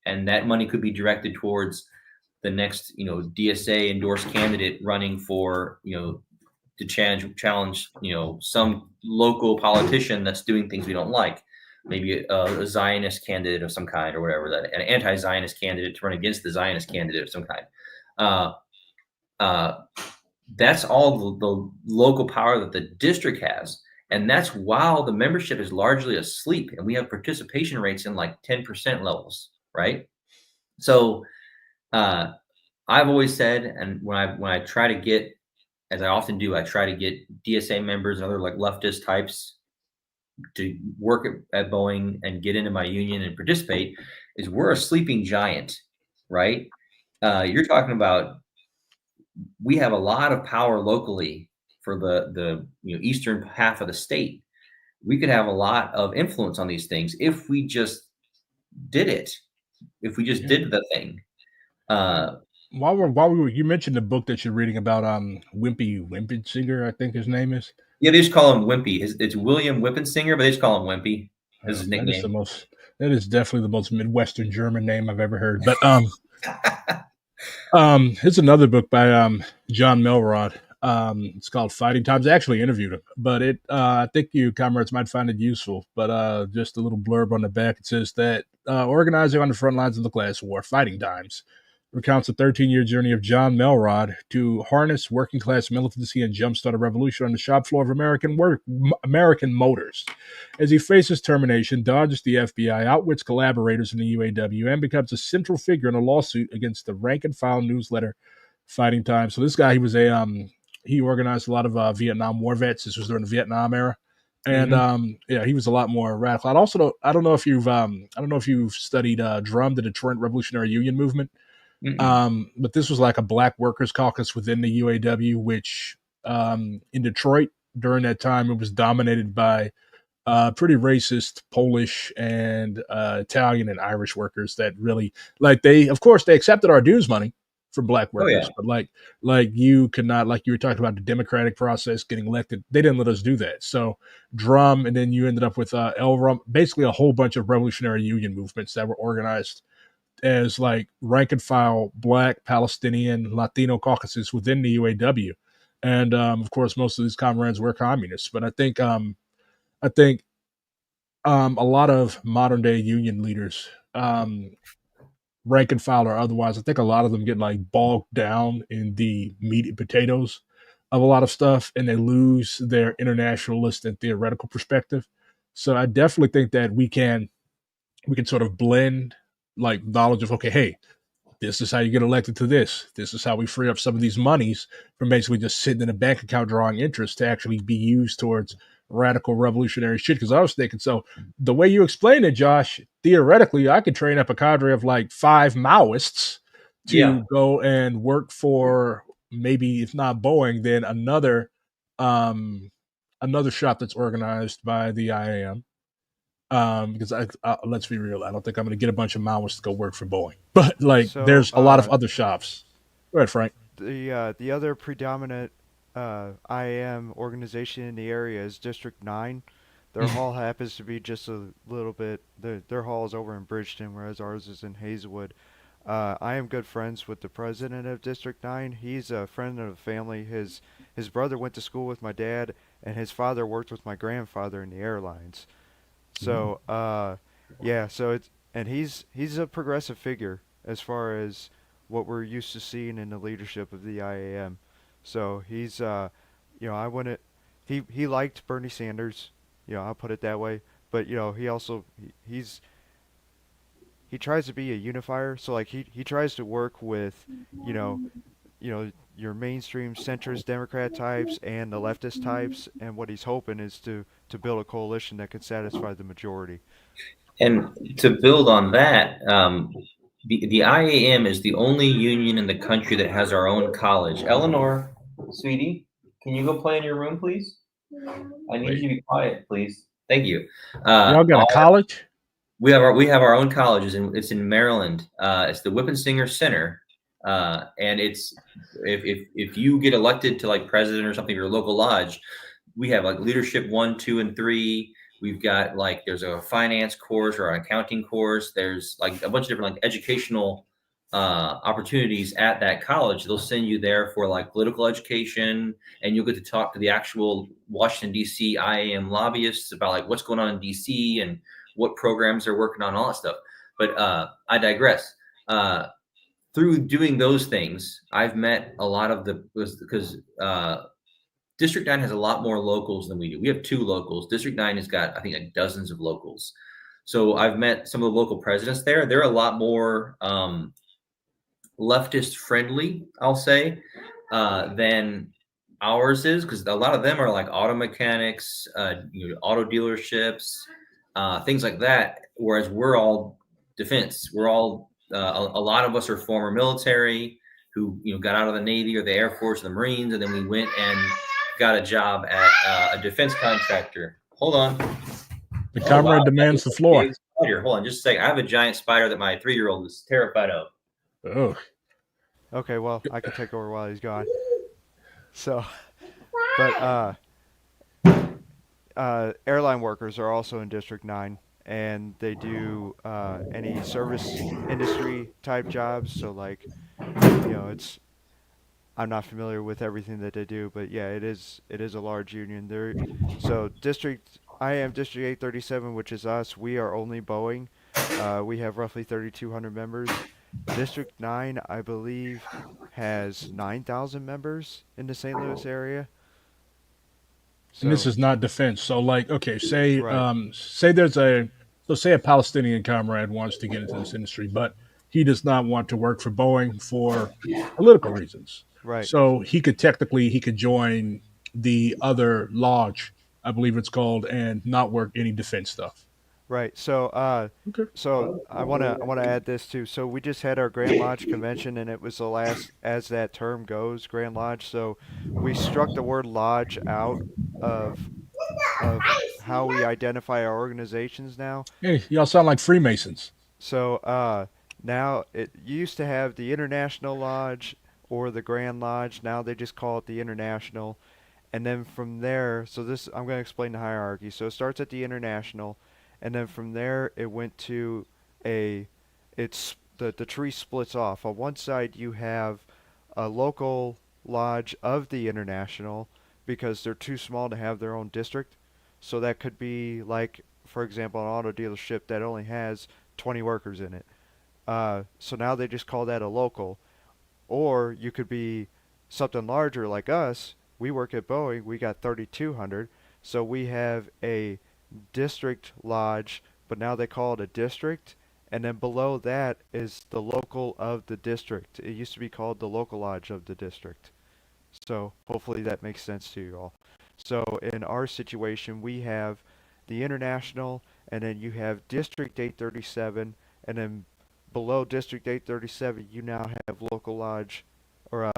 [SPEAKER 4] and that money could be directed towards the next, DSA endorsed candidate running for, to challenge, some local politician that's doing things we don't like. Maybe a Zionist candidate of some kind or whatever, that an anti-Zionist candidate to run against the Zionist candidate of some kind. Uh, uh, that's all the local power that the district has. And that's while the membership is largely asleep and we have participation rates in like 10% levels, right? So uh, I've always said, and when I try to get, as I often do, I try to get DSA members and other like leftist types to work at Boeing and get into my union and participate, is we're a sleeping giant, right? You're talking about, we have a lot of power locally for the eastern half of the state. We could have a lot of influence on these things if we just did it. If we just did the thing.
[SPEAKER 1] You mentioned the book that you're reading about Wimpy Singer, I think his name is.
[SPEAKER 4] Yeah, they just call him Wimpy. It's William Whippensinger, but they just call him Wimpy as his nickname.
[SPEAKER 1] That is definitely the most Midwestern German name I've ever heard. But here's another book by John Melrod. It's called Fighting Times. I actually interviewed him, but I think you comrades might find it useful. But just a little blurb on the back. It says that organizing on the front lines of the class war, Fighting Times, recounts a 13-year journey of John Melrod to harness working class militancy and jumpstart a revolution on the shop floor of American motors. As he faces termination, dodges the FBI, outwits collaborators in the UAW, and becomes a central figure in a lawsuit against the rank and file newsletter Fighting Time. So this guy, he organized a lot of Vietnam War vets. This was during the Vietnam era. And he was a lot more radical. I don't know if you've studied DRUM, the Detroit Revolutionary Union movement. But this was like a black workers caucus within the UAW, which in Detroit during that time, it was dominated by pretty racist Polish and Italian and Irish workers that really of course they accepted our dues money from black workers, but you could not, like you were talking about the democratic process getting elected, they didn't let us do that. So DRUM, and then you ended up with LRUM, basically a whole bunch of revolutionary union movements that were organized as like rank and file black, Palestinian, Latino caucuses within the UAW. And of course, most of these comrades were communists. But I think a lot of modern day union leaders, rank and file or otherwise, I think a lot of them get like bogged down in the meat and potatoes of a lot of stuff, and they lose their internationalist and theoretical perspective. So I definitely think that we can sort of blend like knowledge of, okay, hey, this is how you get elected to this. This is how we free up some of these monies from basically just sitting in a bank account drawing interest to actually be used towards radical revolutionary shit. Because I was thinking, so the way you explain it, Josh, theoretically, I could train up a cadre of like 5 Maoists to go and work for maybe, if not Boeing, then another shop that's organized by the IAM. Because let's be real, I don't think I'm going to get a bunch of Maoists to go work for Boeing. But there's a lot of other shops. Go ahead, Frank.
[SPEAKER 5] The other predominant IAM organization in the area is District 9. Their hall happens to be just a little bit. Their hall is over in Bridgeton, whereas ours is in Hazelwood. I am good friends with the president of District 9. He's a friend of the family. His brother went to school with my dad, and his father worked with my grandfather in the airlines. So, he's a progressive figure as far as what we're used to seeing in the leadership of the IAM. So he's, I wouldn't. He liked Bernie Sanders, I'll put it that way. But he also he tries to be a unifier. So like he tries to work with, your mainstream centrist Democrat types and the leftist types, and what he's hoping is to build a coalition that can satisfy the majority.
[SPEAKER 4] And to build on that, The IAM is the only union in the country that has our own college. Eleanor, sweetie, can you go play in your room, please? I need
[SPEAKER 1] Wait,
[SPEAKER 4] you to be quiet, please. Thank you.
[SPEAKER 1] y'all got a college?
[SPEAKER 4] We have our own colleges, and it's in Maryland. It's the Whippensinger Center, and it's if you get elected to like president or something, your local lodge, we have like leadership 1, 2, and 3. We've got like there's a finance course or an accounting course. There's like a bunch of different like educational opportunities at that college. They'll send you there for like political education, and you'll get to talk to the actual Washington D.C. IAM lobbyists about like what's going on in D.C. and what programs they're working on, all that stuff. But I digress. Through doing those things, I've met a lot of because District 9 has a lot more locals than we do. We have 2 locals. District 9 has got, I think, like dozens of locals. So I've met some of the local presidents there. They're a lot more leftist friendly, I'll say, than ours is, because a lot of them are like auto mechanics, auto dealerships, things like that. Whereas we're all defense. We're all a lot of us are former military who got out of the Navy or the Air Force or the Marines, and then we went and got a job at a defense contractor. Hold on.
[SPEAKER 1] The comrade demands the floor.
[SPEAKER 4] Hold on just a second. I have a giant spider that my 3-year-old is terrified of.
[SPEAKER 1] Oh.
[SPEAKER 5] Okay, well, I can take over while he's gone. So, but airline workers are also in District 9, and they do any service industry type jobs. So, like, it's I'm not familiar with everything that they do, but yeah, it is a large union. So IAM District 837, which is us, we are only Boeing. We have roughly 3,200 members. District 9, I believe, has 9,000 members in the St. Louis area.
[SPEAKER 1] And this is not defense. So, like, okay, say
[SPEAKER 5] Right.
[SPEAKER 1] say say a Palestinian comrade wants to get into this industry, but he does not want to work for Boeing for political reasons.
[SPEAKER 5] Right.
[SPEAKER 1] So he could join the other lodge, I believe it's called, and not work any defense stuff.
[SPEAKER 5] Right. So,
[SPEAKER 1] Okay.
[SPEAKER 5] I wanna add this too. So we just had our Grand Lodge convention, and it was the last, as that term goes, Grand Lodge. So we struck the word lodge out of how we identify our organizations now.
[SPEAKER 1] Hey, y'all sound like Freemasons.
[SPEAKER 5] So now it used to have the International Lodge or the Grand Lodge. Now they just call it the International. And then from there, I'm going to explain the hierarchy. So it starts at the International, and then from there it went to the tree splits off. On one side you have a local lodge of the International because they're too small to have their own district. So that could be like, for example, an auto dealership that only has 20 workers in it. So now they just call that a local. Or you could be something larger like us. We work at Boeing. We got 3,200. So we have a district lodge, but now they call it a district. And then below that is the local of the district. It used to be called the local lodge of the district. So hopefully that makes sense to you all. So in our situation, we have the International, and then you have District 837, and then below District 837, you now have local lodge, or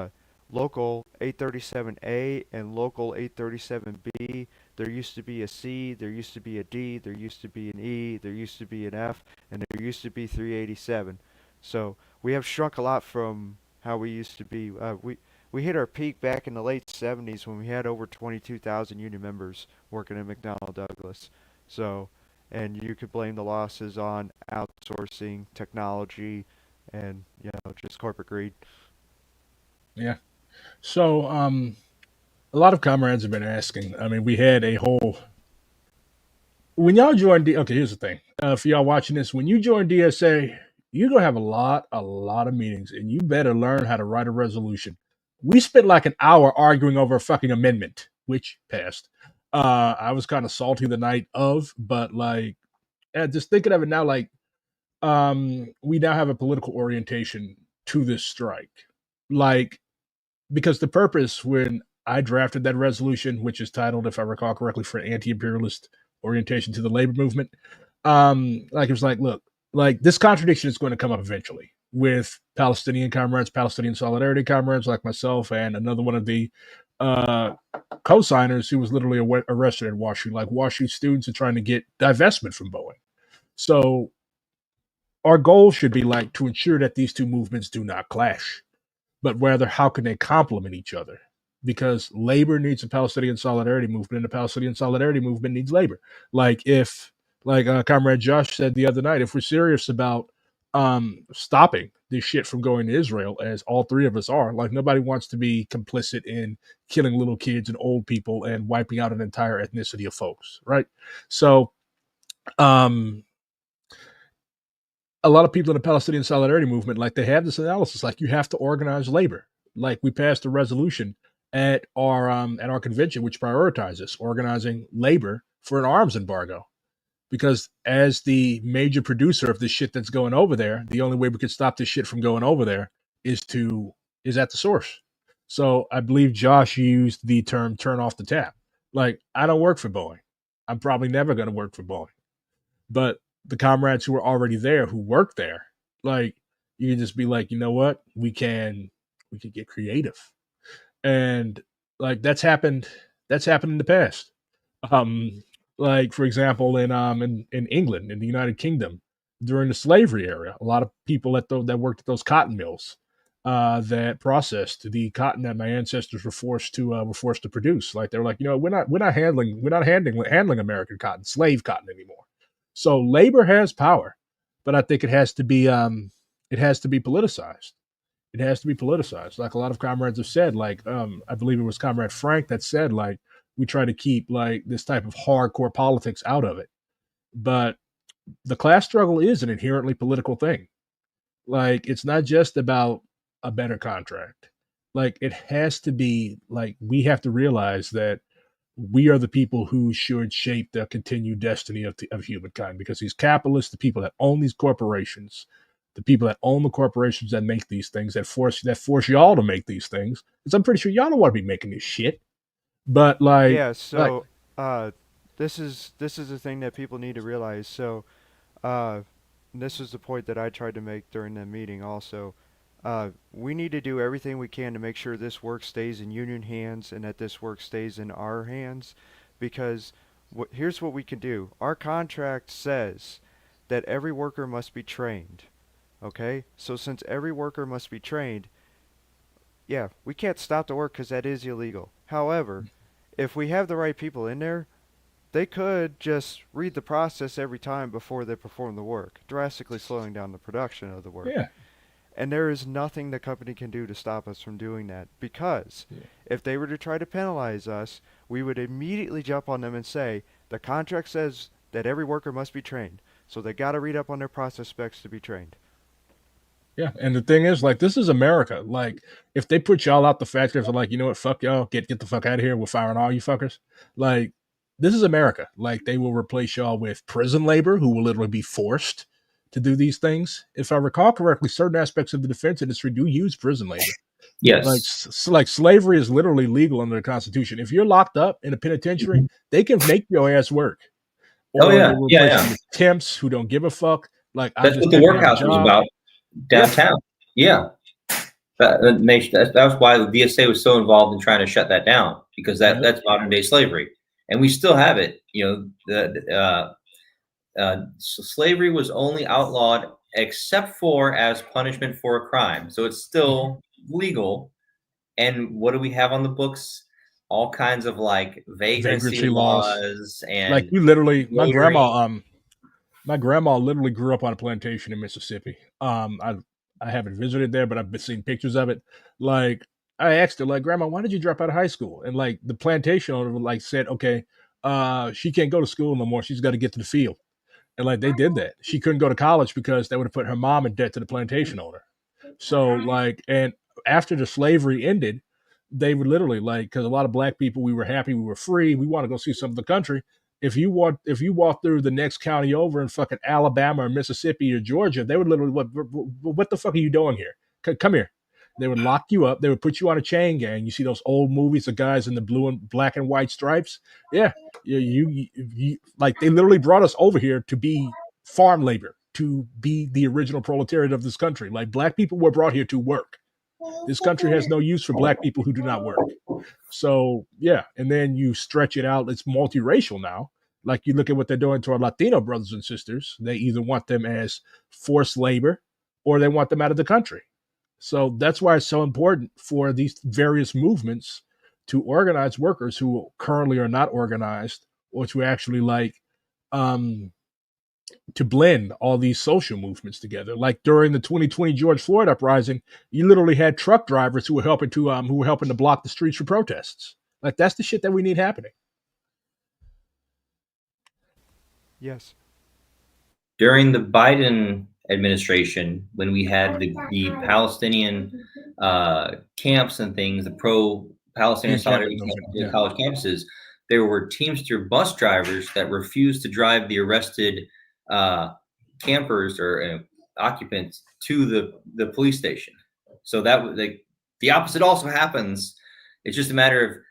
[SPEAKER 5] local 837A and local 837B. There used to be a C, there used to be a D, there used to be an E, there used to be an F, and there used to be 387. So we have shrunk a lot from how we used to be. We hit our peak back in the late 70s when we had over 22,000 union members working at McDonnell Douglas. So, and you could blame the losses on outsourcing, technology, and just corporate greed.
[SPEAKER 1] Yeah. So, a lot of comrades have been asking. I mean, we had a whole. When y'all join okay, here's the thing. For y'all watching this, when you join DSA, you're gonna have a lot of meetings, and you better learn how to write a resolution. We spent like an hour arguing over a fucking amendment, which passed. I was kind of salty the night of, but like, just thinking of it now, like, we now have a political orientation to this strike, like, because the purpose when I drafted that resolution, which is titled, if I recall correctly, for anti-imperialist orientation to the labor movement, like it was like, look, like this contradiction is going to come up eventually. with Palestinian comrades, Palestinian solidarity comrades like myself, and another one of the uh, co-signers who was literally arrested at WashU. Like WashU students are trying to get divestment from Boeing. So our goal should be like to ensure that these two movements do not clash, but rather how can they complement each other? Because labor needs a Palestinian solidarity movement, and the Palestinian solidarity movement needs labor. Like if, like Comrade Josh said the other night, if we're serious about stopping this shit from going to Israel, as all three of us are, like nobody wants to be complicit in killing little kids and old people and wiping out an entire ethnicity of folks, right? So, um, a lot of people in the Palestinian solidarity movement, like they have this analysis, like you have to organize labor. Like we passed a resolution at our convention, which prioritizes organizing labor for an arms embargo. Because as the major producer of this shit that's going over there, the only way we could stop this shit from going over there is at the source. So I believe Josh used the term "turn off the tap." Like I don't work for Boeing. I'm probably never going to work for Boeing, but the comrades who are already there, who work there, like you can just be like, you know what, we can get creative, and like that's happened in the past. Um, like for example, in England, in the United Kingdom, during the slavery era, a lot of people that worked at those cotton mills that processed the cotton that my ancestors were forced to produce. Like they were like, you know, we're not handling American cotton, slave cotton anymore. So labor has power, but I think it has to be politicized. It has to be politicized. Like a lot of comrades have said, like I believe it was Comrade Frank that said, like we try to keep like this type of hardcore politics out of it. But the class struggle is an inherently political thing. Like it's not just about a better contract. Like it has to be like we have to realize that we are the people who should shape the continued destiny of humankind, because these capitalists, the people that own these corporations, the people that own the corporations that make these things, that force y'all to make these things, because I'm pretty sure y'all don't want to be making this shit. But
[SPEAKER 5] Yeah,
[SPEAKER 1] like
[SPEAKER 5] so uh, this is the thing that people need to realize. So uh, this is the point that I tried to make during the meeting also. We need to do everything we can to make sure this work stays in union hands and that this work stays in our hands, because here's what we can do. Our contract says that every worker must be trained. Okay? So since every worker must be trained, yeah, we can't stop the work because that is illegal. However, if we have the right people in there, they could just read the process every time before they perform the work, drastically slowing down the production of the work.
[SPEAKER 1] yeah,
[SPEAKER 5] And there is nothing the company can do to stop us from doing that, because
[SPEAKER 1] yeah,
[SPEAKER 5] if they were to try to penalize us, we would immediately jump on them and say, the contract says that every worker must be trained, so they got to read up on their process specs to be trained.
[SPEAKER 1] yeah. And the thing is, like, this is America. Like, if they put y'all out the factory, if they're like, you know what, fuck y'all, get the fuck out of here. We're firing all you fuckers. Like, this is America. Like, they will replace y'all with prison labor, who will literally be forced to do these things. If I recall correctly, certain aspects of the defense industry do use prison labor. Like,
[SPEAKER 4] Yes.
[SPEAKER 1] like slavery is literally legal under the Constitution. If you're locked up in a penitentiary, they can make your ass work,
[SPEAKER 4] Oh
[SPEAKER 1] or they
[SPEAKER 4] yeah,
[SPEAKER 1] will
[SPEAKER 4] yeah,
[SPEAKER 1] replace you
[SPEAKER 4] yeah.
[SPEAKER 1] with temps who don't give a fuck. Like, I
[SPEAKER 4] That's
[SPEAKER 1] just
[SPEAKER 4] what the
[SPEAKER 1] didn't have a
[SPEAKER 4] workhouse was
[SPEAKER 1] job.
[SPEAKER 4] about
[SPEAKER 1] Yeah,
[SPEAKER 4] downtown. Yeah, that was why the DSA was so involved in trying to shut that down, because
[SPEAKER 1] yeah.
[SPEAKER 4] that's modern day slavery, and we still have it. You know, so slavery was only outlawed except for as punishment for a crime, so it's
[SPEAKER 1] Mhm.
[SPEAKER 4] still legal. And what do we have on the books? All kinds of like vagrancy
[SPEAKER 1] Vagrancy laws.
[SPEAKER 4] laws
[SPEAKER 1] Like
[SPEAKER 4] and
[SPEAKER 1] you literally,
[SPEAKER 4] loitering.
[SPEAKER 1] my grandma literally grew up on a plantation in Mississippi. I haven't visited there, but I've been seeing pictures of it. Like I asked her, like, Grandma, why did you drop out of high school? And like the plantation owner like said, okay, she can't go to school no more. She's got to get to the field. And like they did that. She couldn't go to college because they would have put her mom in debt to the plantation owner. So like, and after the slavery ended, they would literally like, because a lot of black people, we were happy, we were free, we want to go see some of the country. If you walk through the next county over in fucking Alabama or Mississippi or Georgia, they would literally, what the fuck are you doing here? Come here. They would lock you up. They would put you on a chain gang. You see those old movies of guys in the blue and black and white stripes? Yeah, you like they literally brought us over here to be farm labor. to be the original proletariat of this country. Like, black people were brought here to work. This country has no use for black people who do not work. So yeah, and then you stretch it out. It's multiracial now. Like, you look at what they're doing to our Latino brothers and sisters. They either want them as forced labor or they want them out of the country. So that's why it's so important for these various movements to organize workers who currently are not organized, or to actually um, to blend all these social movements together. Like during the 2020 George Floyd uprising, you literally had truck drivers who were helping to block the streets for protests. Like, that's the shit that we need happening.
[SPEAKER 5] Yes.
[SPEAKER 4] During the Biden administration, when we had the Palestinian camps and things, the pro-Palestinian solidarity college campuses, there were Teamster bus drivers that refused to drive the arrested campers or occupants to the police station. So that the opposite also happens. It's just a matter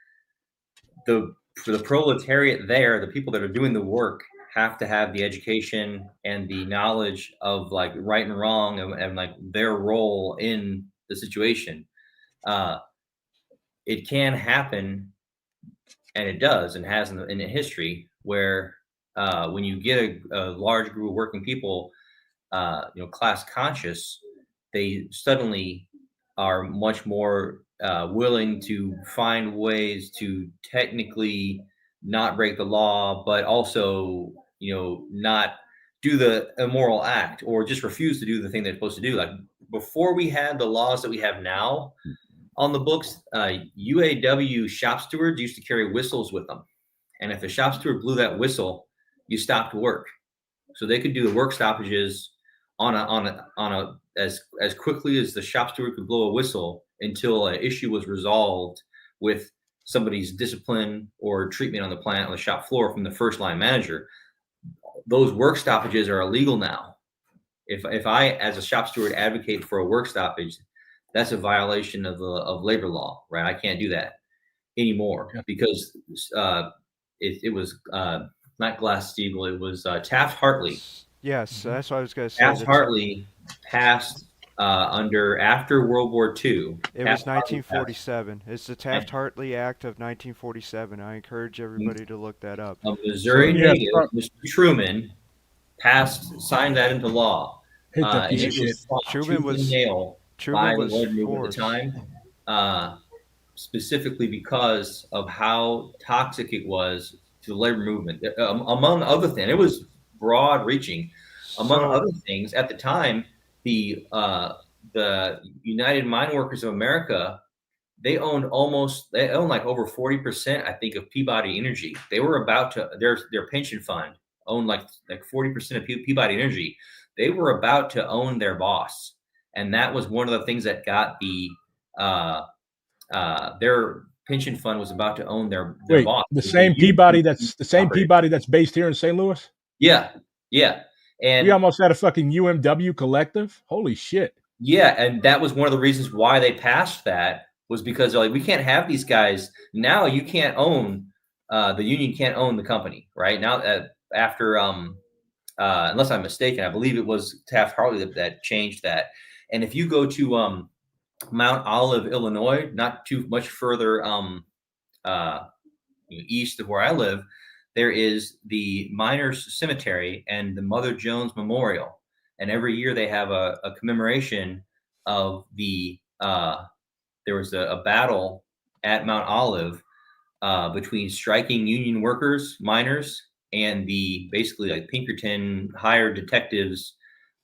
[SPEAKER 4] of for the proletariat there, the people that are doing the work have to have the education and the knowledge of like right and wrong and like their role in the situation. It can happen, and it does, and has in history, where when you get a large group of working people, class conscious, they suddenly are much more willing to find ways to technically not break the law, but also, not do the immoral act or just refuse to do the thing they're supposed to do. Like, before we had the laws that we have now on the books, UAW shop stewards used to carry whistles with them. And if a shop steward blew that whistle, you stopped work. So they could do the work stoppages on a as quickly as the shop steward could blow a whistle until an issue was resolved with somebody's discipline or treatment on the plant, on the shop floor, from the first line manager. Those work stoppages are illegal now. If I, as a shop steward, advocate for a work stoppage, that's a violation of labor law, right? I can't do that anymore because it was not Glass-Steagall, it was Taft-Hartley.
[SPEAKER 5] Yes, that's what I was going to say.
[SPEAKER 4] Taft-Hartley passed after World War II.
[SPEAKER 5] It was 1947. It's the Taft-Hartley Act of 1947. I encourage everybody to look that up.
[SPEAKER 4] A Missouri native, Mr. Truman, signed that into law.
[SPEAKER 5] Truman was
[SPEAKER 4] by the labor movement at the time, specifically because of how toxic it was to the labor movement. Among other things, it was broad-reaching. Among other things, at the time, the United Mine Workers of America, they owned like over 40%, I think, of Peabody Energy. They were about to their pension fund owned like 40% of Peabody Energy. They were about to own their boss, and that was one of the things that got their pension fund was about to own their boss.
[SPEAKER 1] The same Peabody that's based here in St. Louis?
[SPEAKER 4] Yeah. And
[SPEAKER 1] we almost had a fucking UMW collective. Holy shit.
[SPEAKER 4] Yeah, and that was one of the reasons why they passed that, was because like, we can't have these guys. Now you can't own the union can't own the company, right? Now after unless I'm mistaken, I believe it was Taft-Hartley that changed that. And if you go to Mount Olive, Illinois, not too much further east of where I live, there is the Miners Cemetery and the Mother Jones Memorial. And every year they have a commemoration of there was a battle at Mount Olive between striking union workers, miners, and the basically like Pinkerton hired detectives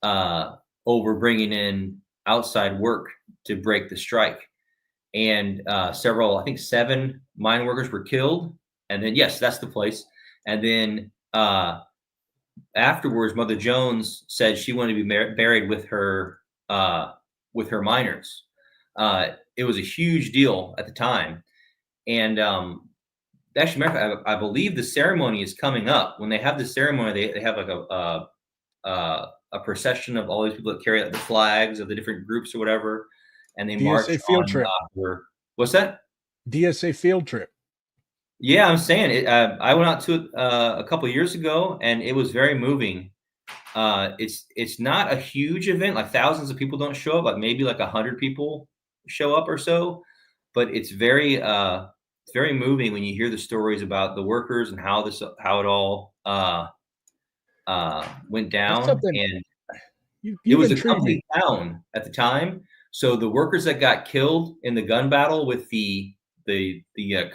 [SPEAKER 4] over bringing in outside work to break the strike. And several, I think 7 mine workers were killed. And then, yes, that's the place. And then afterwards, Mother Jones said she wanted to be buried with her miners. It was a huge deal at the time. And actually, I believe the ceremony is coming up. When they have the ceremony, they have like a procession of all these people that carry like the flags of the different groups or whatever, and they march
[SPEAKER 1] field trip.
[SPEAKER 4] What's that?
[SPEAKER 1] DSA field trip.
[SPEAKER 4] Yeah, I'm saying it. I went out to it a couple of years ago, and it was very moving It's not a huge event. Like thousands of people don't show up. Like maybe like 100 people show up or so. But it's very moving when you hear the stories about the workers and how it all went
[SPEAKER 1] That's
[SPEAKER 4] down.
[SPEAKER 1] something
[SPEAKER 4] And it
[SPEAKER 1] you've
[SPEAKER 4] was a
[SPEAKER 1] intrigued me.
[SPEAKER 4] company town at the time. So the workers that got killed in the gun battle with the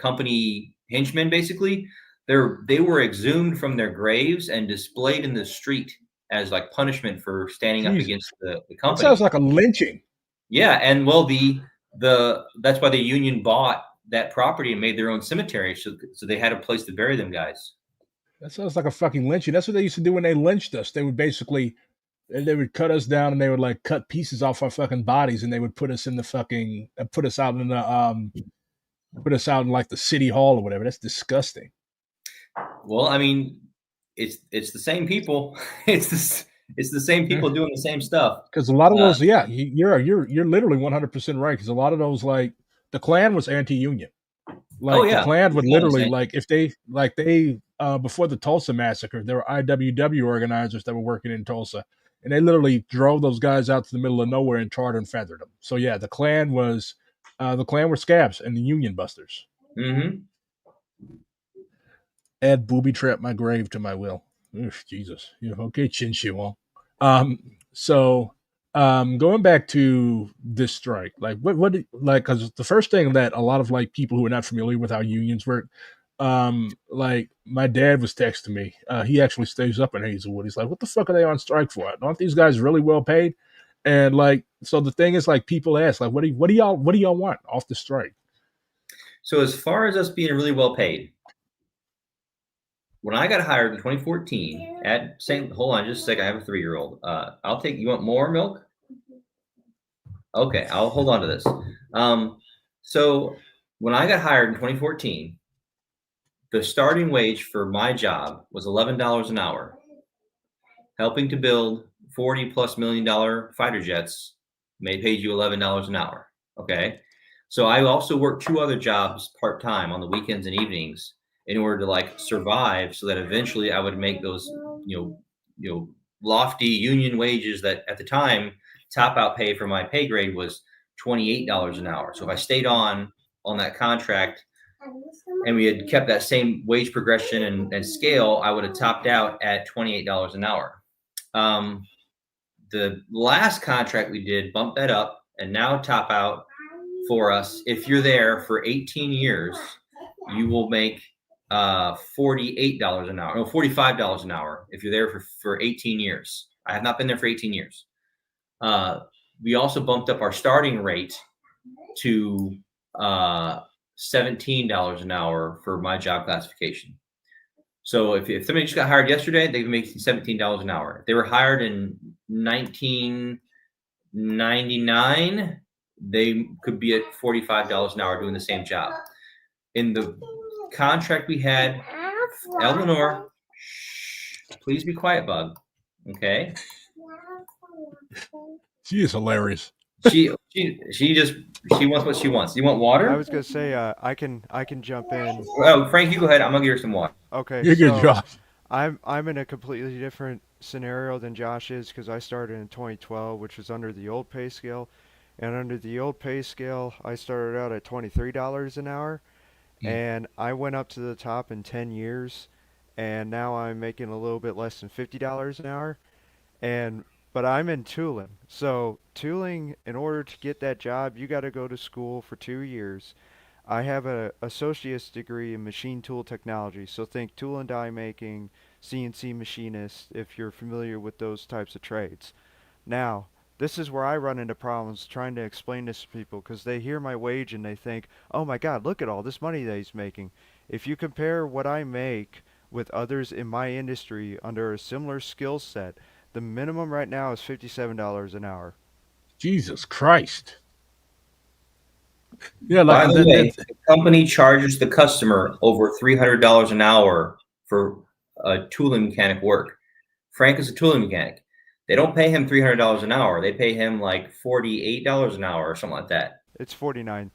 [SPEAKER 4] company henchmen, basically, they were exhumed from their graves and displayed in the street as like punishment for standing up against
[SPEAKER 1] Jesus,
[SPEAKER 4] the
[SPEAKER 1] that sounds
[SPEAKER 4] company.
[SPEAKER 1] like a lynching.
[SPEAKER 4] Yeah, and well, that's why the union bought that property and made their own cemetery, so they had a place to bury them guys.
[SPEAKER 1] That sounds like a fucking lynching. That's what they used to do when they lynched us. They would basically they would cut us down and they would like cut pieces off our fucking bodies and they would put us in the fucking put us out in the put us out in like the city hall or whatever. That's disgusting.
[SPEAKER 4] Well, I mean, it's the same people. It's the same people doing the same stuff.
[SPEAKER 1] Because a lot of those, yeah, you're literally 100% right. Because a lot of those, like the Klan was anti-union. Like the Klan would literally like if they before the Tulsa massacre, there were IWW organizers that were working in Tulsa, and they literally drove those guys out to the middle of nowhere and tarred and feathered them. So yeah, the Klan were scabs and the Union busters.
[SPEAKER 4] Mm-hmm.
[SPEAKER 1] Add booby trap my grave to my will. Oof, Jesus. Yeah, okay, Chin Shiwon. So going back to this strike, like what like because the first thing that a lot of like people who are not familiar with how unions work, like my dad was texting me. He actually stays up in Hazelwood. He's like, what the fuck are they on strike for? Aren't these guys really well paid? And like, so the thing is, like, people ask, like, what do y'all want off the strike?
[SPEAKER 4] So as far as us being really well paid, when I got hired in 2014 at St. Hold on just a second. I have a 3-year-old. You want more milk? Okay, I'll hold on to this. So when I got hired in 2014, the starting wage for my job was $11 an hour. Helping to build $40+ million fighter jets paid you $11 an hour. Okay. So I also worked 2 other jobs part-time on the weekends and evenings in order to like survive so that eventually I would make those, lofty union wages that at the time top out pay for my pay grade was $28 an hour. So if I stayed on that contract and we had kept that same wage progression and scale, I would have topped out at $28 an hour. The last contract we did bumped that up and now top out for us. If you're there for 18 years, you will make $48 an hour, no, $45 an hour if you're there for 18 years. I have not been there for 18 years. We also bumped up our starting rate to $17 an hour for my job classification. So if somebody just got hired yesterday, they can make $17 an hour. If they were hired in 1999, they could be at $45 an hour doing the same job. In the contract we had, Eleanor, please be quiet, bug. Okay.
[SPEAKER 1] She is hilarious.
[SPEAKER 4] She wants what she wants. You want water?
[SPEAKER 5] I was gonna say I can jump in.
[SPEAKER 4] Oh, Frank, you go ahead. I'm gonna give her some water.
[SPEAKER 5] Okay,
[SPEAKER 1] You're good, Josh.
[SPEAKER 5] I'm in a completely different scenario than Josh is because I started in 2012, which was under the old pay scale, and under the old pay scale, I started out at $23 an hour, and I went up to the top in 10 years, and now I'm making a little bit less than $50 an hour, but I'm in tooling. So tooling, in order to get that job, you got to go to school for 2 years. I have an associate's degree in machine tool technology, so think tool and die making, CNC machinist, if you're familiar with those types of trades. Now, this is where I run into problems trying to explain this to people because they hear my wage and they think, oh my God, look at all this money that he's making. If you compare what I make with others in my industry under a similar skill set, the minimum right now is $57 an hour.
[SPEAKER 1] Jesus Christ. Yeah,
[SPEAKER 4] like by the way, the company charges the customer over $300 an hour for tooling mechanic work. Frank is a tooling mechanic. They don't pay him $300 an hour. They pay him like $48 an hour or something like that.
[SPEAKER 5] It's 49.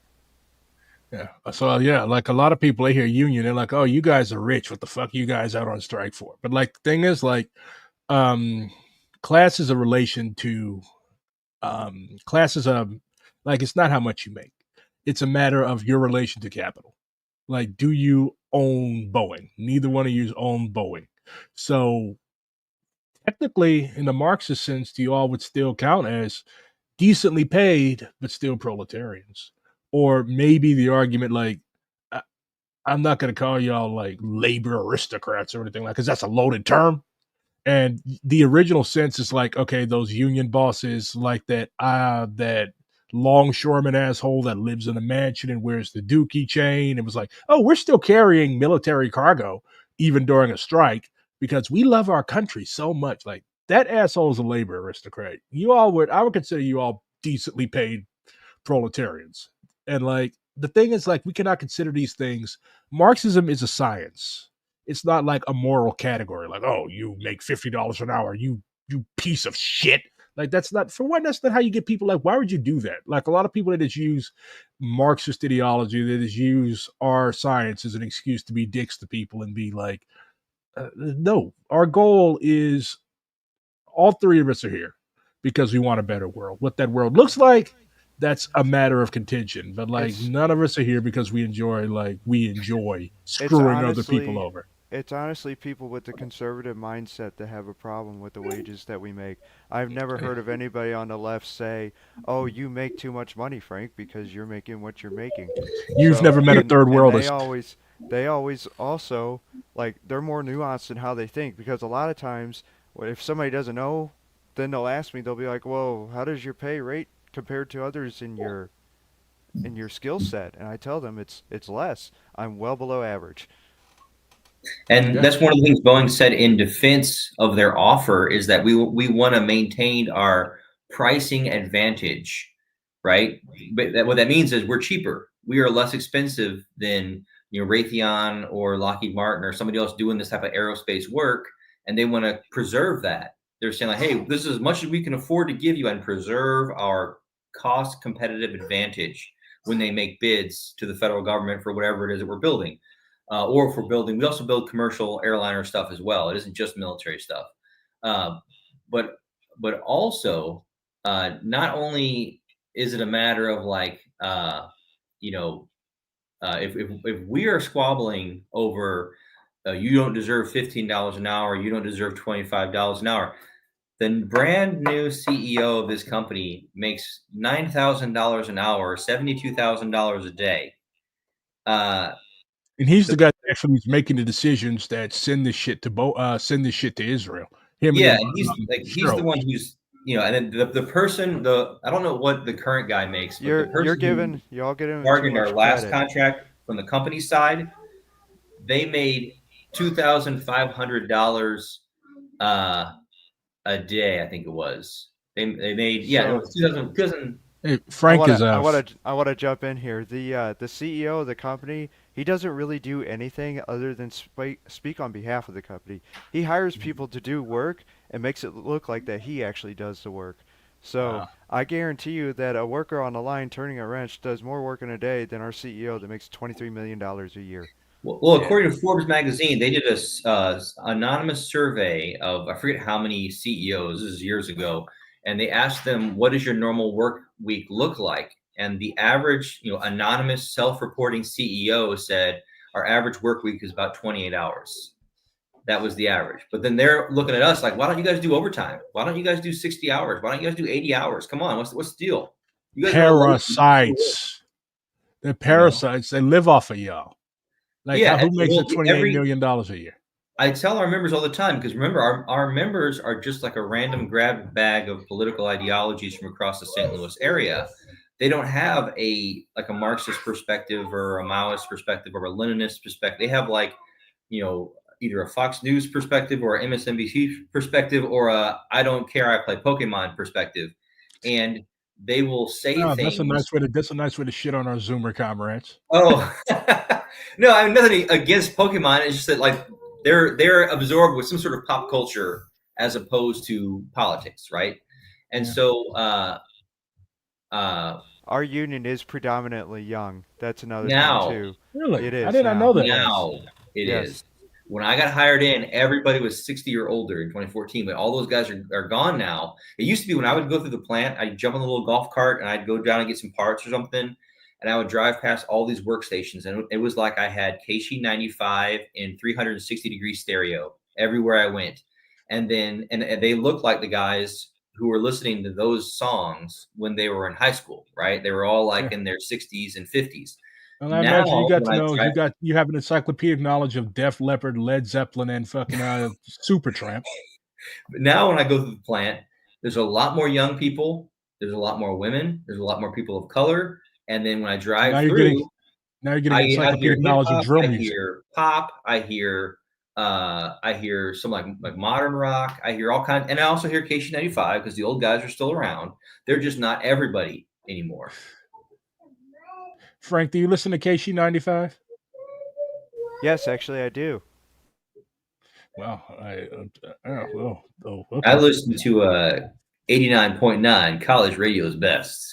[SPEAKER 1] Yeah. So yeah, like a lot of people, they hear union, they're like, "Oh, you guys are rich. What the fuck are you guys out on strike for?" But like, the thing is, like, class is a relation to class is a like it's not how much you make. It's a matter of your relation to capital. Like, do you own Boeing? Neither one of you own Boeing. So technically, in the Marxist sense, you all would still count as decently paid, but still proletarians. Or maybe the argument like I, I'm not going to call y'all like labor aristocrats or anything like, because that's a loaded term. And the original sense is like, okay, those union bosses like that longshoreman asshole that lives in a mansion and wears the dookie chain. It was like, oh, we're still carrying military cargo even during a strike because we love our country so much. Like that asshole is a labor aristocrat. I would consider you all decently paid proletarians. And like the thing is, like, we cannot consider these things. Marxism is a science. It's not like a moral category. Like, oh, you make $50 an hour, you piece of shit. Like that's not, for one, that's not how you get people. Like, why would you do that? Like a lot of people that just use Marxist ideology, that just use our science as an excuse to be dicks to people and be like, no, our goal is all three of us are here because we want a better world. What that world looks like, that's a matter of contention. But like
[SPEAKER 5] It's
[SPEAKER 1] none of us are here because we enjoy
[SPEAKER 5] it's
[SPEAKER 1] screwing other people
[SPEAKER 5] honestly
[SPEAKER 1] over.
[SPEAKER 5] it's honestly people with the conservative mindset that have a problem with the wages that we make. I've never heard of anybody on the left say, "Oh, you make too much money, Frank, because you're making what you're making."
[SPEAKER 1] You've
[SPEAKER 5] So,
[SPEAKER 1] never met a third
[SPEAKER 5] and they
[SPEAKER 1] worldist.
[SPEAKER 5] always also like they're more nuanced in how they think because a lot of times if somebody doesn't know, then they'll ask me, they'll be like, "Whoa, how does your pay rate compared to others in your skill set?" And I tell them it's less. I'm well below average.
[SPEAKER 4] And
[SPEAKER 1] Yeah.
[SPEAKER 4] that's one of the things Boeing said in defense of their offer is that we want to maintain our pricing advantage, right? But what that means is we're cheaper. We are less expensive than Raytheon or Lockheed Martin or somebody else doing this type of aerospace work, and they want to preserve that. They're saying like, hey, this is as much as we can afford to give you and preserve our cost competitive advantage when they make bids to the federal government for whatever it is that we're building or if we're building, we also build commercial airliner stuff as well. It isn't just military stuff, uh, but also not only is it a matter of like you know if we are squabbling over you don't deserve $15 an hour, you don't deserve $25 an hour. The brand new CEO of this company makes $9,000 an hour, $72,000 a day. Uh,
[SPEAKER 1] And he's the
[SPEAKER 4] the
[SPEAKER 1] guy that actually is making the decisions that send this shit to Israel. Him and
[SPEAKER 4] Yeah,
[SPEAKER 1] his
[SPEAKER 4] and he's the
[SPEAKER 1] Stroh.
[SPEAKER 4] one who's and then the person I don't know what the current guy makes, but the
[SPEAKER 5] You're
[SPEAKER 4] person who
[SPEAKER 5] giving y'all giving him too
[SPEAKER 4] bargained our
[SPEAKER 5] much
[SPEAKER 4] last
[SPEAKER 5] credit.
[SPEAKER 4] contract from the company side, they made $2,500 uh a day, I think it was. They made it
[SPEAKER 5] So
[SPEAKER 4] was 2000.
[SPEAKER 1] Hey, Frank is
[SPEAKER 5] I wanna jump in here. The CEO of the company, he doesn't really do anything other than speak on behalf of the company. He hires people to do work and makes it look like that he actually does the work. So
[SPEAKER 1] wow.
[SPEAKER 5] I guarantee you that a worker on the line turning a wrench does more work in a day than our CEO that makes $23 million a year.
[SPEAKER 4] Well,
[SPEAKER 1] Yeah.
[SPEAKER 4] according to Forbes magazine, they did a anonymous survey of I forget how many CEOs. This is years ago, and they asked them, "What does your normal work week look like?" And the average, anonymous self-reporting CEO said, "Our average work week is about 28 hours." That was the average. But then they're looking at us like, "Why don't you guys do overtime? Why don't you guys do 60 hours? Why don't you guys do 80 hours? Come on, what's the deal? You guys are all lazy."
[SPEAKER 1] Parasites. They're
[SPEAKER 4] You know?
[SPEAKER 1] parasites. They live off of y'all. Like
[SPEAKER 4] Yeah.
[SPEAKER 1] who makes
[SPEAKER 4] Well,
[SPEAKER 1] it $28 million a year?
[SPEAKER 4] I tell our members all the time because remember, our members are just like a random grab bag of political ideologies from across the St. Louis area. They don't have a Marxist perspective or a Maoist perspective or a Leninist perspective. They have either a Fox News perspective or an MSNBC perspective or a I don't care, I play Pokemon perspective. And they will say
[SPEAKER 1] Oh, that's a
[SPEAKER 4] things.
[SPEAKER 1] nice way to shit on our Zoomer comrades.
[SPEAKER 4] Oh, no, I mean nothing against Pokemon. It's just that like they're absorbed with some sort of pop culture as opposed to politics, right? And
[SPEAKER 1] Yeah.
[SPEAKER 4] so uh,
[SPEAKER 5] Our union is predominantly young. That's another thing
[SPEAKER 4] now
[SPEAKER 5] too.
[SPEAKER 1] Really?
[SPEAKER 5] It
[SPEAKER 1] I
[SPEAKER 5] is
[SPEAKER 1] did not know
[SPEAKER 5] now.
[SPEAKER 1] that.
[SPEAKER 5] Yes.
[SPEAKER 4] now it
[SPEAKER 5] Yes.
[SPEAKER 4] is. When I got hired in, everybody was 60 or older in 2014, but all those guys are gone now. It used to be when I would go through the plant, I'd jump on the little golf cart and I'd go down and get some parts or something. And I would drive past all these workstations. And it was like I had KC 95 in 360-degree stereo everywhere I went. And then, and they looked like the guys who were listening to those songs when they were in high school, right? They were all like in their 60s and 50s.
[SPEAKER 1] And I
[SPEAKER 4] Now,
[SPEAKER 1] imagine you got to
[SPEAKER 4] when I
[SPEAKER 1] know
[SPEAKER 4] drive,
[SPEAKER 1] you have an encyclopedic knowledge of Def Leppard, Led Zeppelin, and fucking Supertramp.
[SPEAKER 4] but now when I go through the plant, there's a lot more young people, there's a lot more women, there's a lot more people of color. And then when I
[SPEAKER 1] Now
[SPEAKER 4] drive
[SPEAKER 1] you're getting
[SPEAKER 4] through, I hear
[SPEAKER 1] encyclopedic
[SPEAKER 4] hip
[SPEAKER 1] knowledge of
[SPEAKER 4] hop,
[SPEAKER 1] drill
[SPEAKER 4] I
[SPEAKER 1] music.
[SPEAKER 4] hear pop, I hear some like modern rock, I hear all kinds, and I also hear KC 95 because the old guys are still around. They're just not everybody anymore.
[SPEAKER 1] Frank, do you listen to KC 95?
[SPEAKER 5] Yes, actually, I do.
[SPEAKER 1] Well, okay.
[SPEAKER 4] I listen to 89.9 college radio's best.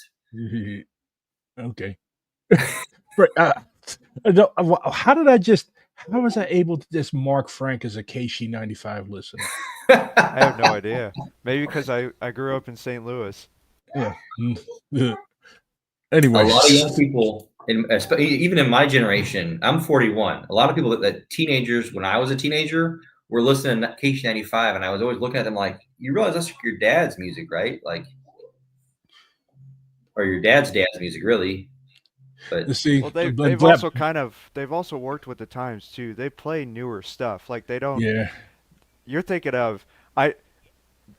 [SPEAKER 1] Okay. How was I able to just mark Frank as a KC 95 listener?
[SPEAKER 5] I have no idea. Maybe because I grew up in St. Louis.
[SPEAKER 1] Yeah.
[SPEAKER 4] A
[SPEAKER 1] Anyway,
[SPEAKER 4] lot of young people, even in my generation, I'm 41. A lot of people that teenagers, when I was a teenager, were listening to KC 95, and I was always looking at them like, you realize that's your dad's music, right? Like, or your dad's music, really. But
[SPEAKER 1] see,
[SPEAKER 5] Well, they've also worked with the times too. They play newer stuff. Like they don't.
[SPEAKER 1] yeah,
[SPEAKER 5] You're thinking of I.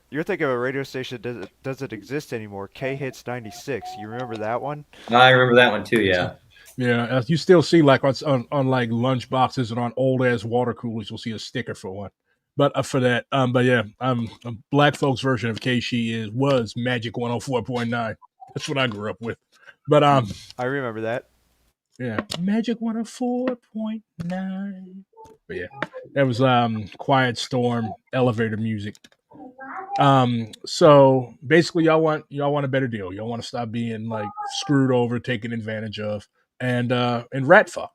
[SPEAKER 5] You're thinking of a radio station that doesn't exist anymore. K Hits 96. You remember that one?
[SPEAKER 4] I remember that one too. Yeah.
[SPEAKER 1] yeah. You still see like on like lunch boxes and on old ass water coolers, you'll see a sticker for one. But for that, but yeah, black folks' version of KC was Magic 104.9. That's what I grew up with. But
[SPEAKER 5] I remember that.
[SPEAKER 1] yeah, Magic 104.9. But yeah, that was Quiet Storm elevator music. So basically y'all want a better deal. Y'all want to stop being like screwed over, taken advantage of, and rat fuck.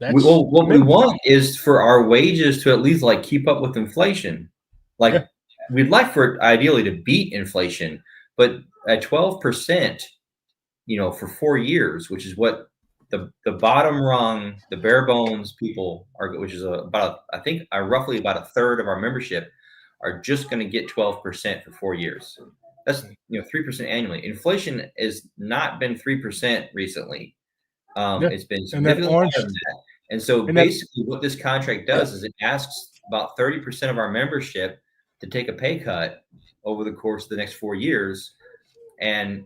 [SPEAKER 1] That's
[SPEAKER 4] What we want is for our wages to at least like keep up with inflation. Like
[SPEAKER 1] Yeah.
[SPEAKER 4] we'd like for it ideally to beat inflation, but at 12%, for 4 years, which is what the bottom rung, the bare bones people are, which is roughly about a third of our membership, are just going to get 12% for 4 years. That's 3% annually. Inflation has not been 3% recently. It's been significantly higher than that. And so basically what this contract does is it asks about 30% of our membership to take a pay cut over the course of the next 4 years. And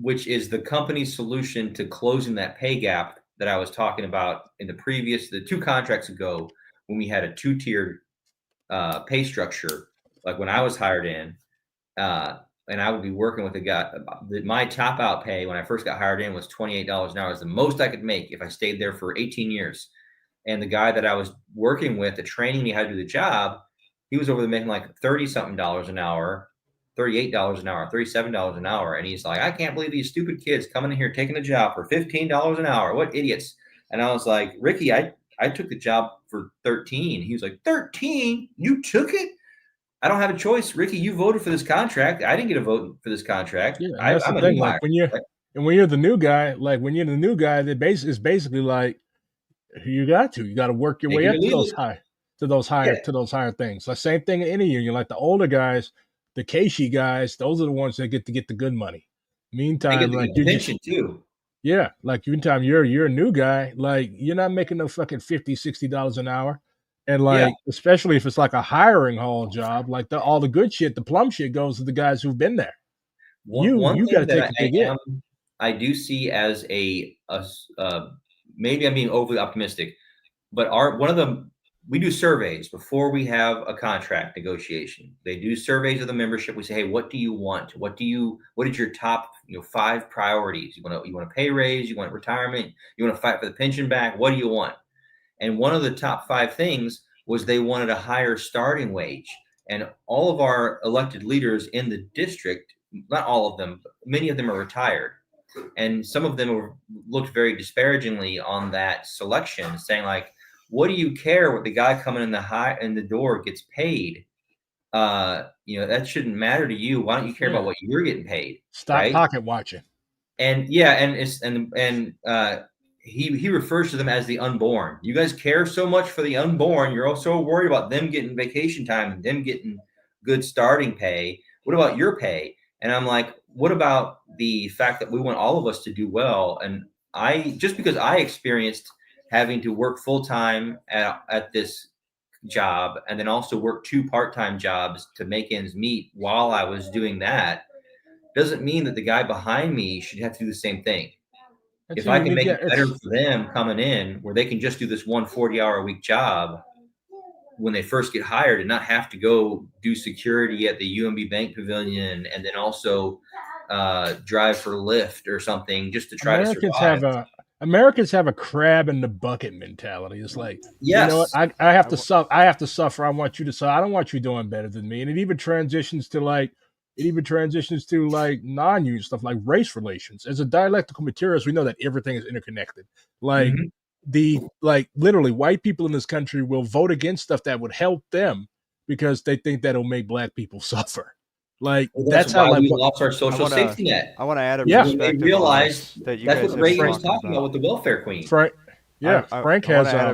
[SPEAKER 4] which is the company's solution to closing that pay gap that I was talking about in the 2 contracts ago, when we had a 2-tiered pay structure, like when I was hired in, and I would be working with a guy. My top out pay when I first got hired in was $28 an hour. It was the most I could make if I stayed there for 18 years. And the guy that I was working with, the training me how to do the job, he was over there making like $30-something an hour, $38 an hour, $37 an hour. And he's like, I can't believe these stupid kids coming in here taking a job for $15 an hour. What idiots. And I was like, Ricky, I took the job for 13. He was like, 13? You took it? I don't have a choice, Ricky. You voted for this contract. I didn't get a vote for this contract.
[SPEAKER 1] Yeah, that's
[SPEAKER 4] I'm
[SPEAKER 1] the
[SPEAKER 4] a
[SPEAKER 1] thing.
[SPEAKER 4] new
[SPEAKER 1] Like
[SPEAKER 4] hire.
[SPEAKER 1] when you're the new guy, that is basically like you got to work your way up to those higher things. The same thing in any union. Like the older guys, the KC guys, those are the ones that get the good money. Meantime, like
[SPEAKER 4] the pension too.
[SPEAKER 1] Yeah, like meantime, you're a new guy. Like you're not making no fucking $50-$60 an hour. And like, especially if it's like a hiring hall job, like all the good shit, the plum shit goes to the guys who've been there. You got to take a big hit.
[SPEAKER 4] I do see as maybe I'm being overly optimistic, but we do surveys before we have a contract negotiation. They do surveys of the membership. We say, hey, what do you want? What is your top 5 priorities? You want a pay raise? You want retirement? You want to fight for the pension back? What do you want? And one of the top 5 things was they wanted a higher starting wage. And all of our elected leaders in the district, not all of them, but many of them are retired. And some of them looked very disparagingly on that selection, saying like, what do you care what the guy coming in the door gets paid? That shouldn't matter to you. Why don't you care about
[SPEAKER 1] Yeah.
[SPEAKER 4] what you're getting paid?
[SPEAKER 1] Stop
[SPEAKER 4] Right.
[SPEAKER 1] pocket watching.
[SPEAKER 4] And yeah, he refers to them as the unborn. You guys care so much for the unborn. You're also worried about them getting vacation time and them getting good starting pay. What about your pay? And I'm like, what about the fact that we want all of us to do well? And just because I experienced having to work full time at this job and then also work 2 part-time jobs to make ends meet while I was doing that, doesn't mean that the guy behind me should have to do the same thing.
[SPEAKER 1] It's
[SPEAKER 4] If
[SPEAKER 1] a
[SPEAKER 4] I can
[SPEAKER 1] unique.
[SPEAKER 4] make
[SPEAKER 1] Yeah,
[SPEAKER 4] it better for them coming in where they can just do this 140-hour-a-week job when they first get hired and not have to go do security at the UMB Bank Pavilion and then also drive for Lyft or something just to try to
[SPEAKER 1] Americans
[SPEAKER 4] survive.
[SPEAKER 1] have a Americans have a crab in the bucket mentality. It's like, you know what,
[SPEAKER 4] Yes.
[SPEAKER 1] I have
[SPEAKER 5] I
[SPEAKER 1] to
[SPEAKER 5] wa-
[SPEAKER 1] suffer. I have to suffer. I want you to suffer. I don't want you doing better than me. And it even transitions to like non-union stuff like race relations. As a dialectical materialist, we know that everything is interconnected. Like
[SPEAKER 4] Mhm.
[SPEAKER 1] literally white people in this country will vote against stuff that would help them because they think that'll make black people suffer. Like
[SPEAKER 4] Well, that's
[SPEAKER 1] that's how
[SPEAKER 4] why
[SPEAKER 1] like
[SPEAKER 4] we
[SPEAKER 1] what
[SPEAKER 4] lost our
[SPEAKER 5] I
[SPEAKER 4] social
[SPEAKER 5] want to
[SPEAKER 4] safety net
[SPEAKER 5] I want to add a
[SPEAKER 1] yeah,
[SPEAKER 4] because when they
[SPEAKER 5] perspective on
[SPEAKER 4] realized
[SPEAKER 5] this that you
[SPEAKER 4] that's
[SPEAKER 5] guys
[SPEAKER 4] what
[SPEAKER 5] have been
[SPEAKER 4] Reagan was
[SPEAKER 5] talking
[SPEAKER 4] talking about
[SPEAKER 5] about.
[SPEAKER 4] with the welfare queen.
[SPEAKER 1] Frank. Yeah, Frank
[SPEAKER 5] I want
[SPEAKER 1] has
[SPEAKER 5] to add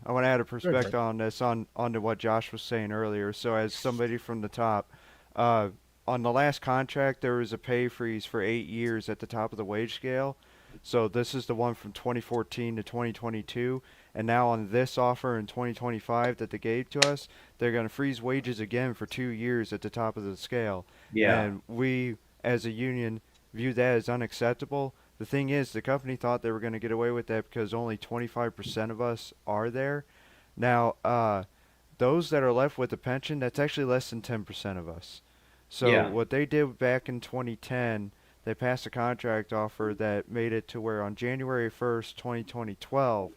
[SPEAKER 5] I want to add a
[SPEAKER 1] Go ahead, Frank.
[SPEAKER 5] perspective on this onto what Josh was saying earlier. So as somebody from the top, uh, on the last contract there was a pay freeze for 8 years at the top of the wage scale. So this is the one from 2014 to 2022, and now on this offer in 2025 that they gave to us, they're going to freeze wages again for 2 years at the top of the scale.
[SPEAKER 4] Yeah.
[SPEAKER 5] And we, as a union, view that as unacceptable. The thing is, the company thought they were going to get away with that because only 25% of us are there. Now, those that are left with a pension, that's actually less than 10% of us. So
[SPEAKER 4] Yeah.
[SPEAKER 5] what they did back in 2010, they passed a contract offer that made it to where on January 1st, 2012,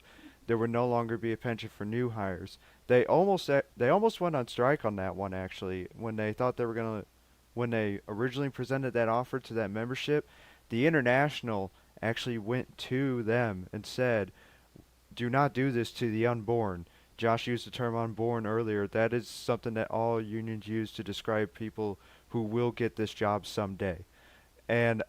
[SPEAKER 5] there would no longer be a pension for new hires. They almost went on strike on that one actually when they thought they were going to when they originally presented that offer to that membership. The International actually went to them and said, do not do this to the unborn. Josh used the term unborn earlier. That is something that all unions use to describe people who will get this job someday. And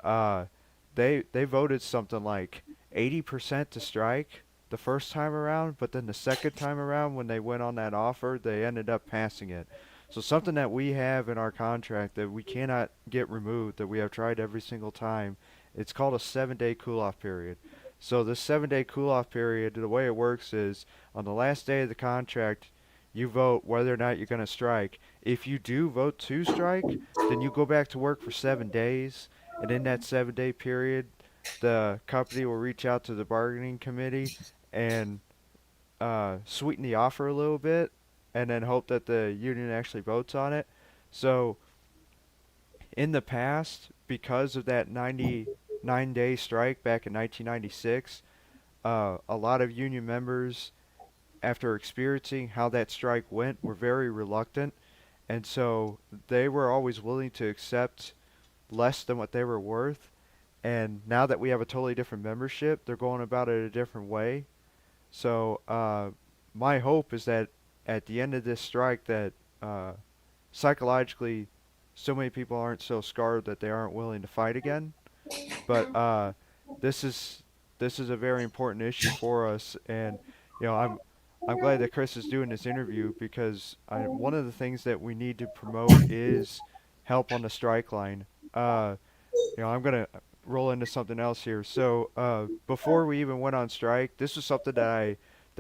[SPEAKER 5] they voted something like 80% to strike the first time around, but then the second time around when they went on that offer, they ended up passing it. So something that we have in our contract that we cannot get removed, that we have tried every single time, it's called a 7-day cool-off period. So this 7-day cool-off period, the way it works is on the last day of the contract, you vote whether or not you're going to strike. If you do vote to strike, then you go back to work for 7 days, and in that 7-day period, the company will reach out to the bargaining committee and sweeten the offer a little bit, and then hope that the union actually votes on it. So in the past, because of that 99-day strike back in 1996, a lot of union members, after experiencing how that strike went, were very reluctant, and so they were always willing to accept less than what they were worth. And now that we have a totally different membership, they're going about it a different way. So my hope is that at the end of this strike, that psychologically, so many people aren't so scarred that they aren't willing to fight again. But this is this is a very important issue for us, and I'm glad that Chris is doing this interview because one of the things that we need to promote is help on the strike line. Uh, I'm gonna roll into something else here. So before we even went on strike, this was something that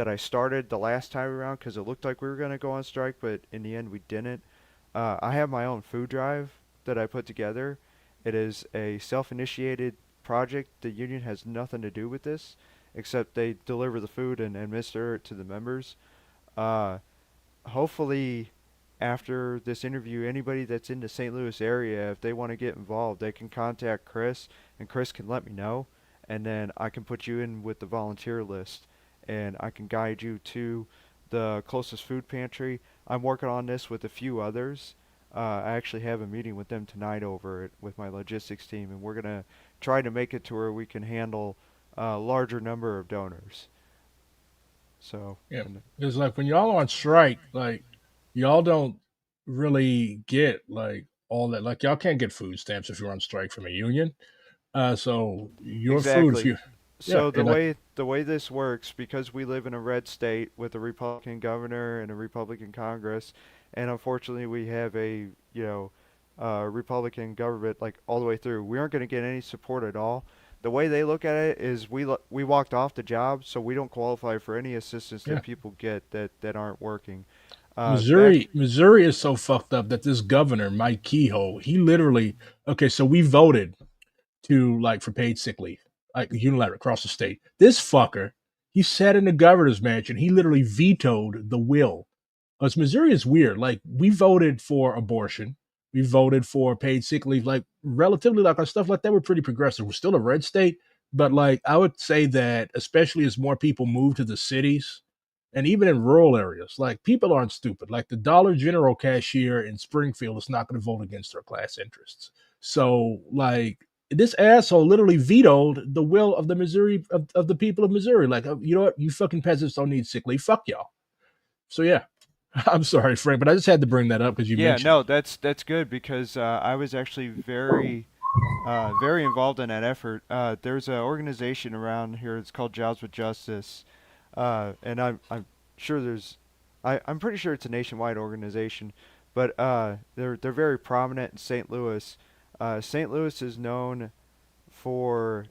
[SPEAKER 5] I started the last time around because it looked like we were gonna go on strike, but in the end we didn't. I have my own food drive that I put together. It is a self-initiated project. The union has nothing to do with this, except they deliver the food and administer it to the members. Uh, Hopefully after this interview, anybody that's in the St. Louis area, if they want to get involved, they can contact Chris, and Chris can let me know, and then I can put you in with the volunteer list, and I can guide you to the closest food pantry. I'm working on this with a few others. I actually have a meeting with them tonight over it with my logistics team, and we're gonna try to make it to where we can handle a larger number of donors. So,
[SPEAKER 1] Yeah,
[SPEAKER 5] and
[SPEAKER 1] it's like when y'all on strike, like y'all don't really get like all that. Like y'all can't get food stamps if you're on strike from a union. So your food, if
[SPEAKER 5] exactly.
[SPEAKER 1] you, yeah,
[SPEAKER 5] So
[SPEAKER 1] and like
[SPEAKER 5] the way this works, because we live in a red state with a Republican governor and a Republican Congress, and unfortunately we have a Republican government like all the way through. We aren't going to get any support at all. The way they look at it is we walked off the job, so we don't qualify for any assistance
[SPEAKER 1] yeah,
[SPEAKER 5] that people get that aren't working. Back
[SPEAKER 1] Missouri is so fucked up that this governor Mike Kehoe, he literally okay. So we voted to like for paid sick leave, like unilateral across the state. This fucker, he sat in the governor's mansion. He literally vetoed the will. Because Missouri is weird. Like we voted for abortion, we voted for paid sick leave. Like relatively, like our stuff like that, we're pretty progressive. We're still a red state, but like I would say that, especially as more people move to the cities, and even in rural areas, like people aren't stupid. Like the Dollar General cashier in Springfield is not going to vote against their class interests. So like this asshole literally vetoed the will of the Missouri of the people of Missouri. Like, you know what? You fucking peasants don't need sick leave. Fuck y'all. So yeah, I'm sorry, Frank, but I just had to bring that up because you
[SPEAKER 5] Yeah,
[SPEAKER 1] mentioned
[SPEAKER 5] no,
[SPEAKER 1] it.
[SPEAKER 5] that's good because I was actually very involved in that effort. There's an organization around here. It's called Jobs with Justice, and I'm sure I'm pretty sure it's a nationwide organization, but they're very prominent in St. Louis. St. Louis is known for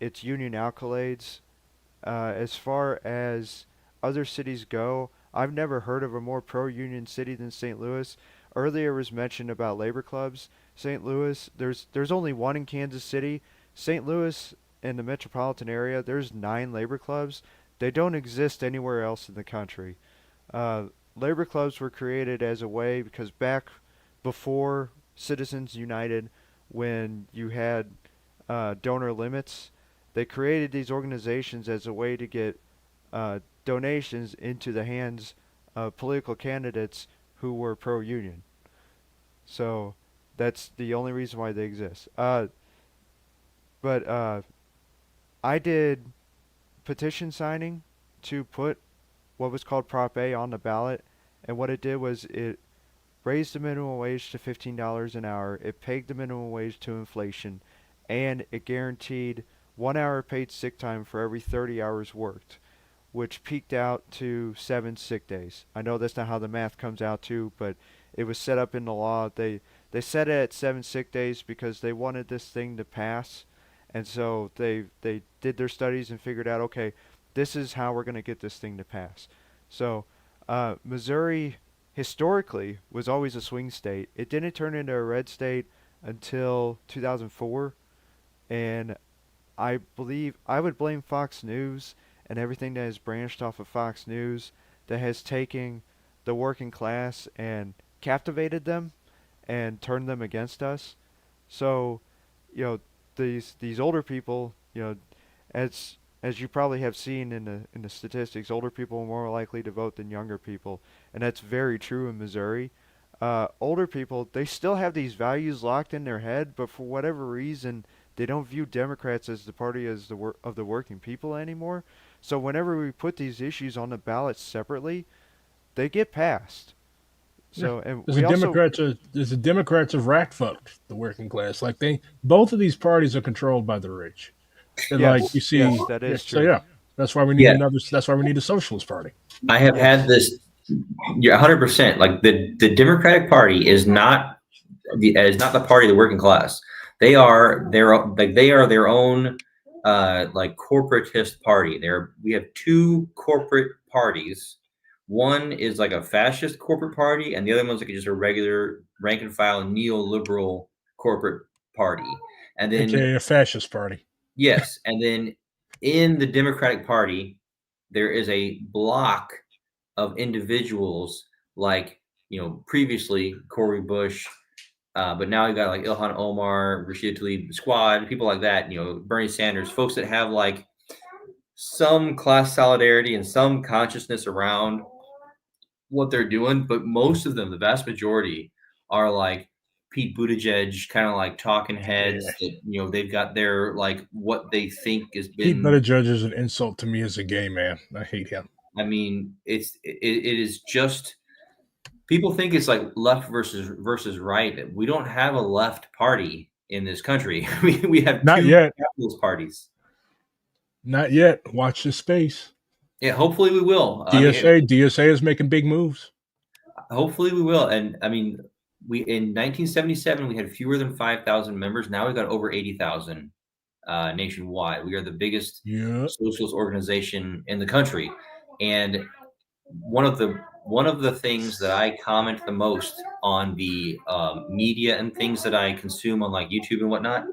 [SPEAKER 5] its union accolades. As far as other cities go, I've never heard of a more pro-union city than St. Louis. Earlier was mentioned about labor clubs. St. Louis, there's only one in Kansas City. St. Louis in the metropolitan area, there's 9 labor clubs. They don't exist anywhere else in the country. Uh, Labor clubs were created as a way because back before Citizens United, when you had donor limits, they created these organizations as a way to get donations into the hands of political candidates who were pro-union. So that's the only reason why they exist. But I did petition signing to put what was called Prop A on the ballot, and what it did was it raised the minimum wage to $15 an hour, it pegged the minimum wage to inflation, and it guaranteed 1 hour paid sick time for every 30 hours worked, which peaked out to 7 sick days. I know that's not how the math comes out to, but it was set up in the law. They set it at 7 sick days because they wanted this thing to pass, and so they did their studies and figured out, okay, this is how we're going to get this thing to pass. So Missouri historically was always a swing state. It didn't turn into a red state until 2004, and I believe I would blame Fox News and everything that has branched off of Fox News that has taken the working class and captivated them and turned them against us. So, you know, these older people, as you probably have seen in the statistics, older people are more likely to vote than younger people, and that's very true in Missouri. Older people, they still have these values locked in their head, but for whatever reason, they don't view Democrats as the party as of the working people anymore. So whenever we put these issues on the ballot separately, they get passed.
[SPEAKER 1] Yeah,
[SPEAKER 5] So and
[SPEAKER 1] there's a
[SPEAKER 5] we also
[SPEAKER 1] Democrats. There's a Democrats have rat fucked the working class. Like they, both of these parties are controlled by the rich. And like you
[SPEAKER 5] yes,
[SPEAKER 1] see,
[SPEAKER 5] that
[SPEAKER 1] yeah.
[SPEAKER 5] is
[SPEAKER 1] So
[SPEAKER 5] true.
[SPEAKER 1] yeah, that's why we need
[SPEAKER 4] Yeah,
[SPEAKER 1] another. That's why we need a socialist party.
[SPEAKER 4] I have had
[SPEAKER 5] Yes.
[SPEAKER 4] this. Yeah, 100%. Like the Democratic Party is not the party of the working class. They are their own like corporatist party. We have two corporate parties. One is like a fascist corporate party, and the other one's like just a regular rank and file neoliberal corporate party. And then
[SPEAKER 1] AKA a fascist party.
[SPEAKER 4] yes, and then in the Democratic Party, there is a block of individuals like previously Cory Bush, but now you got like Ilhan Omar, Rashida Tlaib Squad, people like that. Bernie Sanders, folks that have like some class solidarity and some consciousness around what they're doing, but most of them, the vast majority, are like Pete Buttigieg, kind of like talking heads that, you know, they've got their like what they think has
[SPEAKER 1] Pete
[SPEAKER 4] been.
[SPEAKER 1] Buttigieg is an insult to me as a gay man. I hate him.
[SPEAKER 4] I mean, it is just people think it's like left versus right. We don't have a left party in this country. We have
[SPEAKER 1] Not
[SPEAKER 4] two
[SPEAKER 1] yet.
[SPEAKER 4] capitalist parties.
[SPEAKER 1] Not yet. Watch this space.
[SPEAKER 4] Yeah, hopefully we will.
[SPEAKER 1] DSA is making big moves.
[SPEAKER 4] Hopefully we will. And I mean, we in 1977 we had fewer than 5,000 members. Now we've got over 80,000 nationwide. We are the biggest socialist organization in the country, and one of the things that I comment the most on the media and things that I consume on like YouTube and whatnot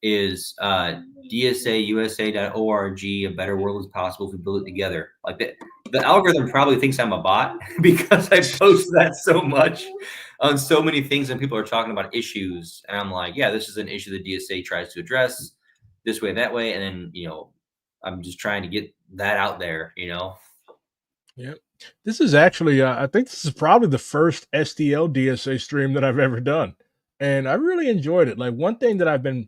[SPEAKER 4] is DSAUSA.org. A better world is possible if we build it together. Like the algorithm probably thinks I'm a bot because I post that so much on so many things, and people are talking about issues, and I'm like, yeah, this is an issue the DSA tries to address this way, that way, and then, you know, I'm just trying to get that out there, you know.
[SPEAKER 1] Yep. This is actually, I think this is probably the first STL-DSA stream that I've ever done, and I really enjoyed it. Like, one thing that I've been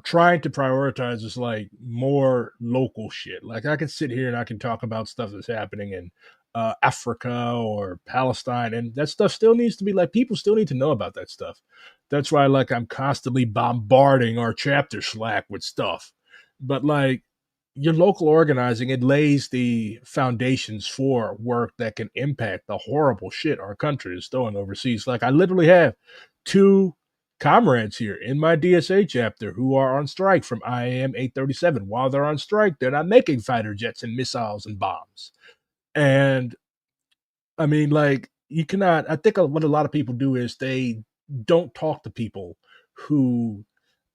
[SPEAKER 1] trying to prioritize is like more local shit. Like, I can sit here and I can talk about stuff that's happening in Africa or Palestine, and that stuff still needs to be like, people still need to know about that stuff. That's why, like, I'm constantly bombarding our chapter Slack with stuff. But like, your local organizing, it lays the foundations for work that can impact the horrible shit our country is throwing overseas. Like, I literally have two comrades here in my DSA chapter who are on strike from IAM 837. While they're on strike, they're not making fighter jets and missiles and bombs. And I mean, like, you cannot, I think what a lot of people do is they don't talk to people who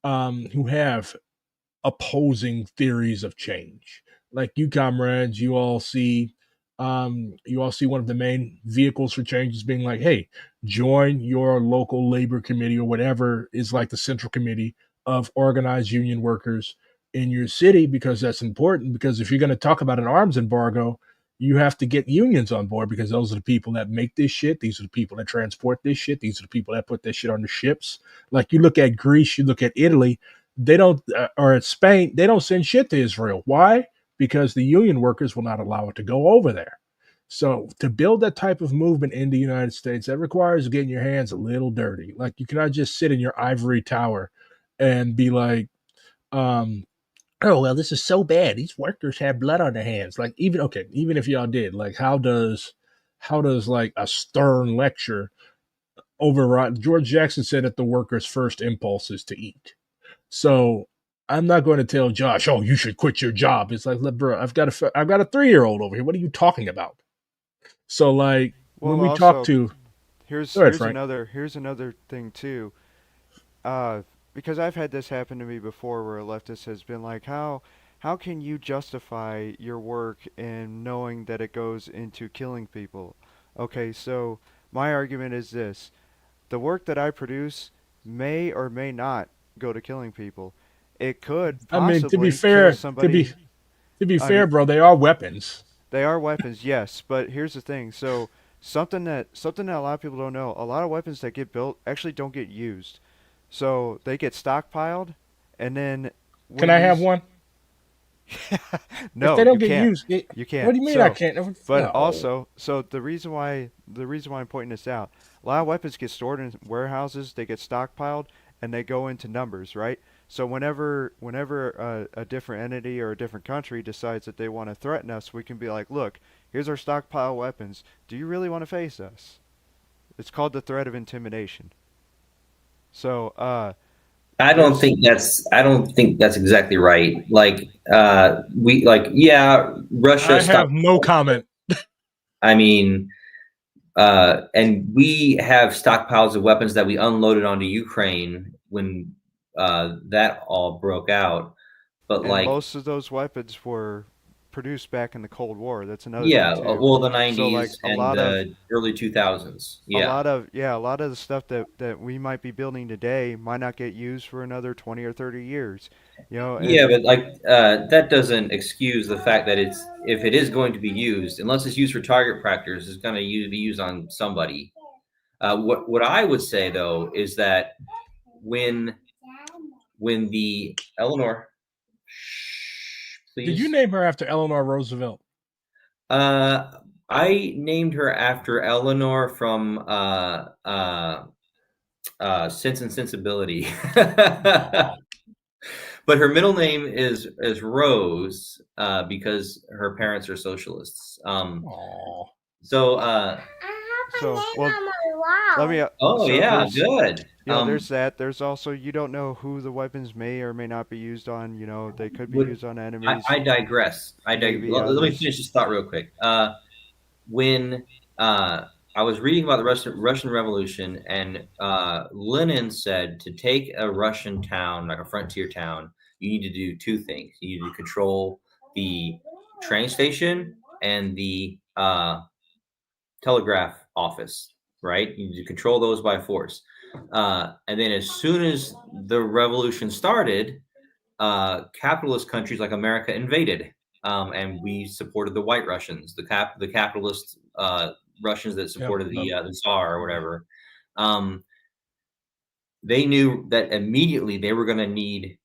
[SPEAKER 1] have opposing theories of change. Like, you comrades, you all see one of the main vehicles for change as being like, hey, join your local labor committee or whatever is like the central committee of organized union workers in your city, because that's important. Because if you're going to talk about an arms embargo, you have to get unions on board, because those are the people that make this shit. These are the people that transport this shit. These are the people that put this shit on the ships. Like, you look at Greece, you look at Italy, they don't, or at Spain, they don't send shit to Israel. Why? Because the union workers will not allow it to go over there. So to build that type of movement in the United States, that requires getting your hands a little dirty. Like, you cannot just sit in your ivory tower and be like, oh, well, this is so bad. These workers have blood on their hands. Like, even if y'all did, like, how does like a stern lecture override? George Jackson said that the workers' first impulse is to eat. So I'm not going to tell Josh, oh, you should quit your job. It's like, bro, I've got a 3-year-old over here. What are you talking about? So, like,
[SPEAKER 5] Well,
[SPEAKER 1] when we
[SPEAKER 5] also,
[SPEAKER 1] talk to,
[SPEAKER 5] here's
[SPEAKER 1] go ahead,
[SPEAKER 5] here's
[SPEAKER 1] Frank.
[SPEAKER 5] another thing too. Because I've had this happen to me before, where a leftist has been like, how can you justify your work in knowing that it goes into killing people? Okay, so my argument is this: the work that I produce may or may not go to killing people. It could
[SPEAKER 1] I mean,
[SPEAKER 5] possibly kill somebody.
[SPEAKER 1] to be
[SPEAKER 5] I
[SPEAKER 1] fair,
[SPEAKER 5] mean,
[SPEAKER 1] bro, they are weapons.
[SPEAKER 5] they are weapons, yes, but here's the thing. So something that a lot of people don't know, a lot of weapons that get built actually don't get used. So they get stockpiled, and then
[SPEAKER 1] Can
[SPEAKER 5] when
[SPEAKER 1] I have
[SPEAKER 5] these
[SPEAKER 1] one? If
[SPEAKER 5] no,
[SPEAKER 1] they don't
[SPEAKER 5] you
[SPEAKER 1] get
[SPEAKER 5] can't.
[SPEAKER 1] used,
[SPEAKER 5] You
[SPEAKER 1] what
[SPEAKER 5] can't.
[SPEAKER 1] do you mean I
[SPEAKER 5] So,
[SPEAKER 1] can't?
[SPEAKER 5] but
[SPEAKER 1] No.
[SPEAKER 5] also, so the reason why I'm pointing this out, a lot of weapons get stored in warehouses, they get stockpiled, and they go into numbers, right? So whenever a different entity or a different country decides that they want to threaten us, we can be like, look, here's our stockpile weapons. Do you really want to face us? It's called the threat of intimidation. So there's
[SPEAKER 4] I don't think that's exactly right. Like we like yeah, Russia
[SPEAKER 1] I
[SPEAKER 4] stopped.
[SPEAKER 1] have no comment.
[SPEAKER 4] I mean, and we have stockpiles of weapons that we unloaded onto Ukraine when that all broke out. But
[SPEAKER 5] and
[SPEAKER 4] like,
[SPEAKER 5] most of those weapons were produced back in the Cold War. That's another thing
[SPEAKER 4] yeah,
[SPEAKER 5] too.
[SPEAKER 4] well, the
[SPEAKER 5] So like
[SPEAKER 4] 90s and the early 2000s. Yeah.
[SPEAKER 5] a lot of the stuff that we might be building today might not get used for another 20 or 30 years. You know,
[SPEAKER 4] Yeah,
[SPEAKER 5] and
[SPEAKER 4] but like that doesn't excuse the fact that it's if it is going to be used, unless it's used for target practice, it's going to be used on somebody. What I would say though is that when the Eleanor,
[SPEAKER 1] Did you
[SPEAKER 4] please.
[SPEAKER 1] name her after Eleanor Roosevelt?
[SPEAKER 4] I named her after Eleanor from Sense and Sensibility.
[SPEAKER 1] Aw.
[SPEAKER 4] But her middle name is Rose because her parents are socialists.
[SPEAKER 1] Aw.
[SPEAKER 4] So
[SPEAKER 5] So, well, let me.
[SPEAKER 4] oh
[SPEAKER 5] So
[SPEAKER 4] yeah,
[SPEAKER 5] there's,
[SPEAKER 4] good.
[SPEAKER 5] there's that. There's also you don't know who the weapons may or may not be used on. They could be
[SPEAKER 4] Would
[SPEAKER 5] used on
[SPEAKER 4] I,
[SPEAKER 5] enemies,
[SPEAKER 4] I digress.
[SPEAKER 5] maybe
[SPEAKER 4] Let me
[SPEAKER 5] others.
[SPEAKER 4] finish this thought real quick. When I was reading about the Russian Revolution, and Lenin said to take a Russian town, like a frontier town, you need to do two things. You need to control the train station and the telegraph office, right? You need to control those by force. And then as soon as the revolution started, capitalist countries like America invaded, and we supported the White Russians, the capitalist Russians that
[SPEAKER 1] Yep.
[SPEAKER 4] supported the Tsar or whatever. They knew that immediately they were going to need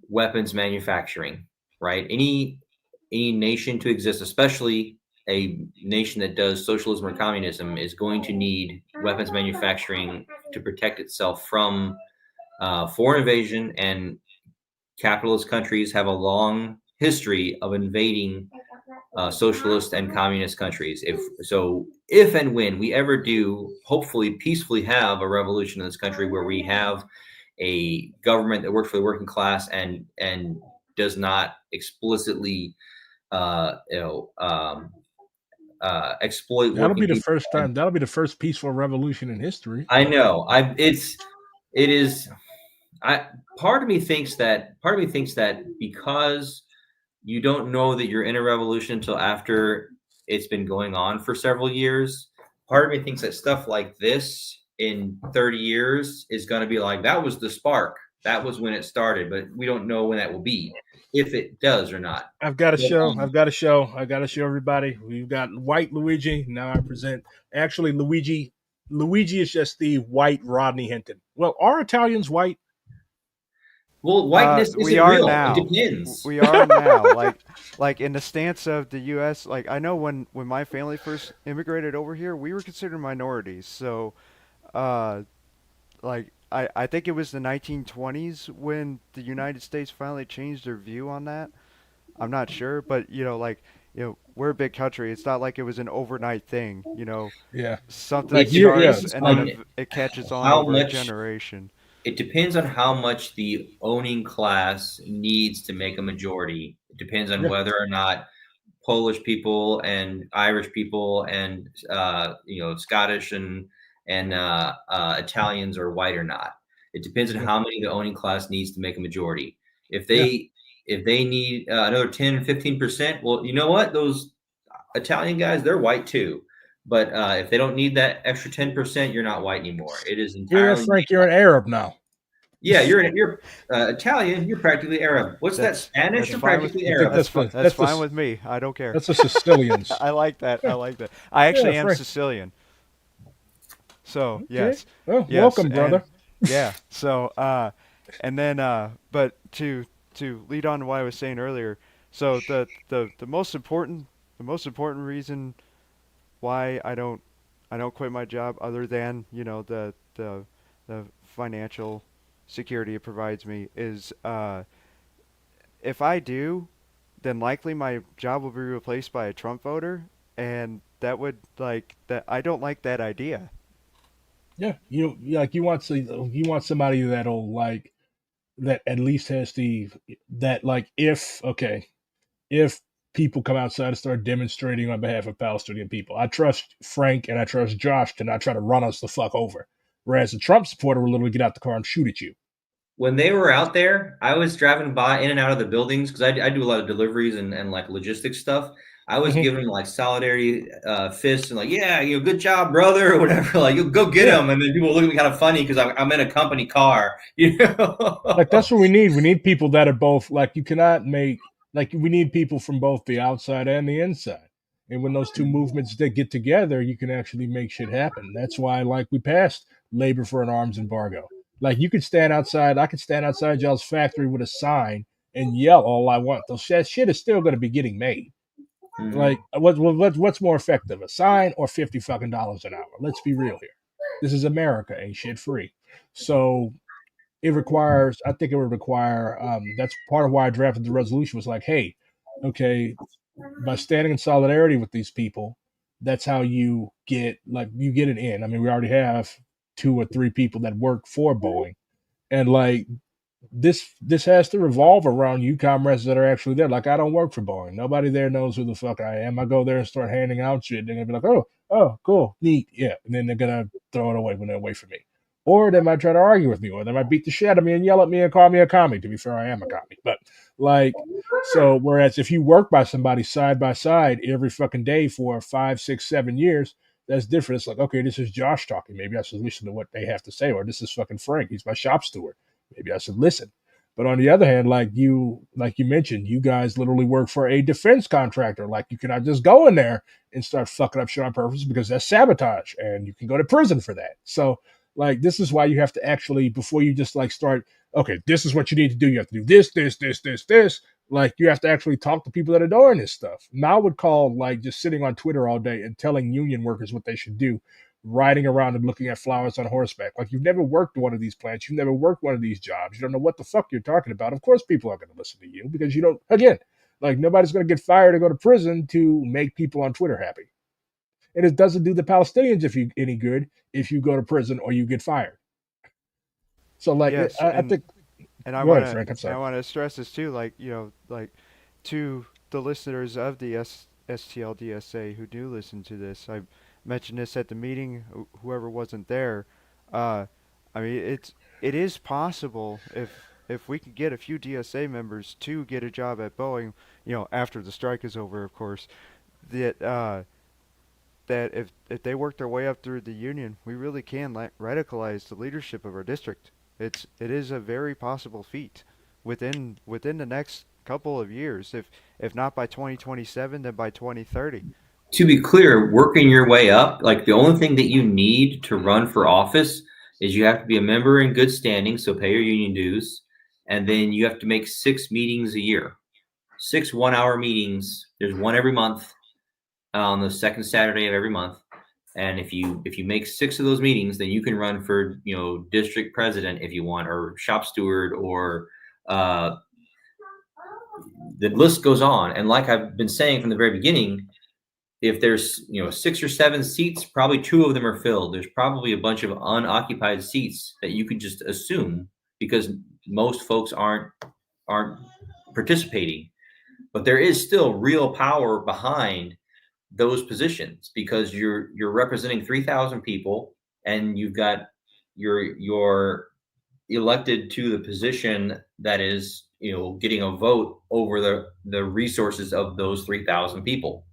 [SPEAKER 4] weapons manufacturing, right? Any nation to exist, especially a nation that does socialism or communism, is going to need weapons manufacturing to protect itself from foreign invasion, and capitalist countries have a long history of invading socialist and communist countries. If and when we ever do, hopefully peacefully have a revolution in this country where we have a government that works for the working class and does not explicitly, exploit
[SPEAKER 1] That'll
[SPEAKER 4] working
[SPEAKER 1] be the
[SPEAKER 4] people.
[SPEAKER 1] first time. That'll be the first peaceful revolution in history.
[SPEAKER 4] I know. It is. I Part of me thinks that because you don't know that you're in a revolution until after it's been going on for several years. Part of me thinks that stuff like this in 30 years is going to be like, that was the spark. That was when it started, but we don't know when that will be, if it does or not.
[SPEAKER 1] I've got to
[SPEAKER 4] But,
[SPEAKER 1] show. I've got to show. I got to show everybody. We've got white Luigi. Now I present. Actually, Luigi. Luigi is just the white Rodney Hinton. Well, are Italians white?
[SPEAKER 4] well, whiteness
[SPEAKER 5] We
[SPEAKER 4] isn't
[SPEAKER 5] are
[SPEAKER 4] real.
[SPEAKER 5] now.
[SPEAKER 4] It depends.
[SPEAKER 5] We are now. Like in the stance of the U.S. Like I know when my family first immigrated over here, we were considered minorities. So, uh, like I think it was the 1920s when the United States finally changed their view on that. I'm not sure, but we're a big country. It's not like it was an overnight thing.
[SPEAKER 1] Yeah.
[SPEAKER 5] Something
[SPEAKER 1] Like here, yeah.
[SPEAKER 5] starts
[SPEAKER 4] Depends
[SPEAKER 5] and then
[SPEAKER 4] on
[SPEAKER 5] it catches on
[SPEAKER 4] how
[SPEAKER 5] over a
[SPEAKER 4] much
[SPEAKER 5] generation.
[SPEAKER 4] it depends on how much the owning class needs to make a majority. It depends on
[SPEAKER 1] Yeah.
[SPEAKER 4] whether or not Polish people and Irish people and Scottish and Italians are white or not. It depends on
[SPEAKER 1] Yeah.
[SPEAKER 4] how many the owning class needs to make a majority. If
[SPEAKER 1] Yeah.
[SPEAKER 4] they need another 10-15%, well, you know what? Those Italian guys, they're white too. But if they don't need that extra 10%, you're not white anymore. It is
[SPEAKER 1] Yeah,
[SPEAKER 4] entirely.
[SPEAKER 1] Frank, you're an Arab now.
[SPEAKER 4] Yeah, you're Italian. You're practically Arab. What's that? Spanish?
[SPEAKER 5] That's
[SPEAKER 4] You're
[SPEAKER 5] fine with
[SPEAKER 4] practically
[SPEAKER 1] I think
[SPEAKER 4] Arab.
[SPEAKER 5] that's fine with me. I don't care.
[SPEAKER 1] that's the Sicilians.
[SPEAKER 5] I like that. I like that. I
[SPEAKER 1] Yeah,
[SPEAKER 5] actually am
[SPEAKER 1] Frank.
[SPEAKER 5] Sicilian. So
[SPEAKER 1] Okay.
[SPEAKER 5] yes,
[SPEAKER 1] Well,
[SPEAKER 5] yes,
[SPEAKER 1] welcome,
[SPEAKER 5] and
[SPEAKER 1] brother.
[SPEAKER 5] yeah. So and then but to lead on to what I was saying earlier. So the most important reason why I don't quit my job, other than the financial security it provides me, is if I do, then likely my job will be replaced by a Trump voter, and that would like that. I don't like that idea.
[SPEAKER 1] Yeah, you want somebody that'll like that at least has that like if people come outside and start demonstrating on behalf of Palestinian people, I trust Frank and I trust Josh to not try to run us the fuck over. Whereas a Trump supporter will literally get out the car and shoot at you.
[SPEAKER 4] When they were out there, I was driving by in and out of the buildings because I do a lot of deliveries and like logistics stuff. I was
[SPEAKER 1] Mhm.
[SPEAKER 4] giving them like solidarity fists and like, yeah, good job, brother, or whatever. Like, you go get
[SPEAKER 1] Yeah,
[SPEAKER 4] them, and then people look at me kind of funny because I'm in a company car, you
[SPEAKER 1] like
[SPEAKER 4] know.
[SPEAKER 1] that's what we need. We need people that are both like you cannot make like we need people from both the outside and the inside. And when those two movements that get together, you can actually make shit happen. That's why, like, we passed labor for an arms embargo. Like, you could stand outside, I could stand outside y'all's factory with a sign and yell all I want. Those shit is still going to be getting made. Like, what's more effective, a sign or $50 an hour? Let's be real here. This is America, ain't shit free. So it requires, I think it would require, that's part of why I drafted the resolution was like, hey, okay, by standing in solidarity with these people, that's how you get, like, you get it in. I mean, we already have 2 or 3 people that work for Boeing, and like, this has to revolve around you comrades that are actually there. Like, I don't work for Boeing. Nobody there knows who the fuck I am. I go there and start handing out shit. They're gonna be like, oh, cool, neat, yeah, and then they're gonna throw it away when they're away from me. Or they might try to argue with me, or they might beat the shit out of me and yell at me and call me a commie. To be fair, I am a commie, but like, so whereas if you work by somebody side by side every fucking day for 5, 6, 7 years, that's different. It's like, okay, this is Josh talking. Maybe I should listen to what they have to say, or this is fucking Frank. He's my shop steward. Maybe I should listen. But on the other hand, like you mentioned, you guys literally work for a defense contractor. Like, you cannot just go in there and start fucking up shit on purpose, because that's sabotage, and you can go to prison for that. So, like, this is why you have to actually, before you just like start, okay, this is what you need to do. You have to do this. Like, you have to actually talk to people that are doing this stuff. Now, I would call, like, just sitting on Twitter all day and telling union workers what they should do, riding around and looking at flowers on horseback. Like, you've never worked one of these plants, you've never worked one of these jobs, you don't know what the fuck you're talking about. Of course, people aren't going to listen to you, because you don't. Again, like, nobody's going to get fired or go to prison to make people on Twitter happy. And it doesn't do the Palestinians if you any good if you go to prison or you get fired. So, like,
[SPEAKER 5] Yes,
[SPEAKER 1] I think.
[SPEAKER 5] and I
[SPEAKER 1] Go ahead,
[SPEAKER 5] wanna
[SPEAKER 1] Frank. I'm
[SPEAKER 5] I
[SPEAKER 1] sorry.
[SPEAKER 5] wanna stress this too, like, like, to the listeners of the STL-DSA who do listen to this. I mentioned this at the meeting. Whoever wasn't there, uh, I mean, it is possible if we could get a few DSA members to get a job at Boeing, after the strike is over, of course, that that if they work their way up through the union, we really can radicalize the leadership of our district. It is a very possible feat within the next couple of years. If not by 2027, then by 2030.
[SPEAKER 4] To be clear, working your way up, like the only thing that you need to run for office is you have to be a member in good standing, so pay your union dues, and then you have to make 6 meetings a year, 6 1-hour meetings. There's one every month on the second Saturday of every month. And if you make 6 of those meetings, then you can run for district president if you want, or shop steward, or the list goes on. And like I've been saying from the very beginning, if there's 6 or 7 seats, probably 2 of them are filled. There's probably a bunch of unoccupied seats that you could just assume, because most folks aren't participating. But there is still real power behind those positions, because you're representing 3,000 people, and you've got you're elected to the position that is getting a vote over the resources of those 3,000 people.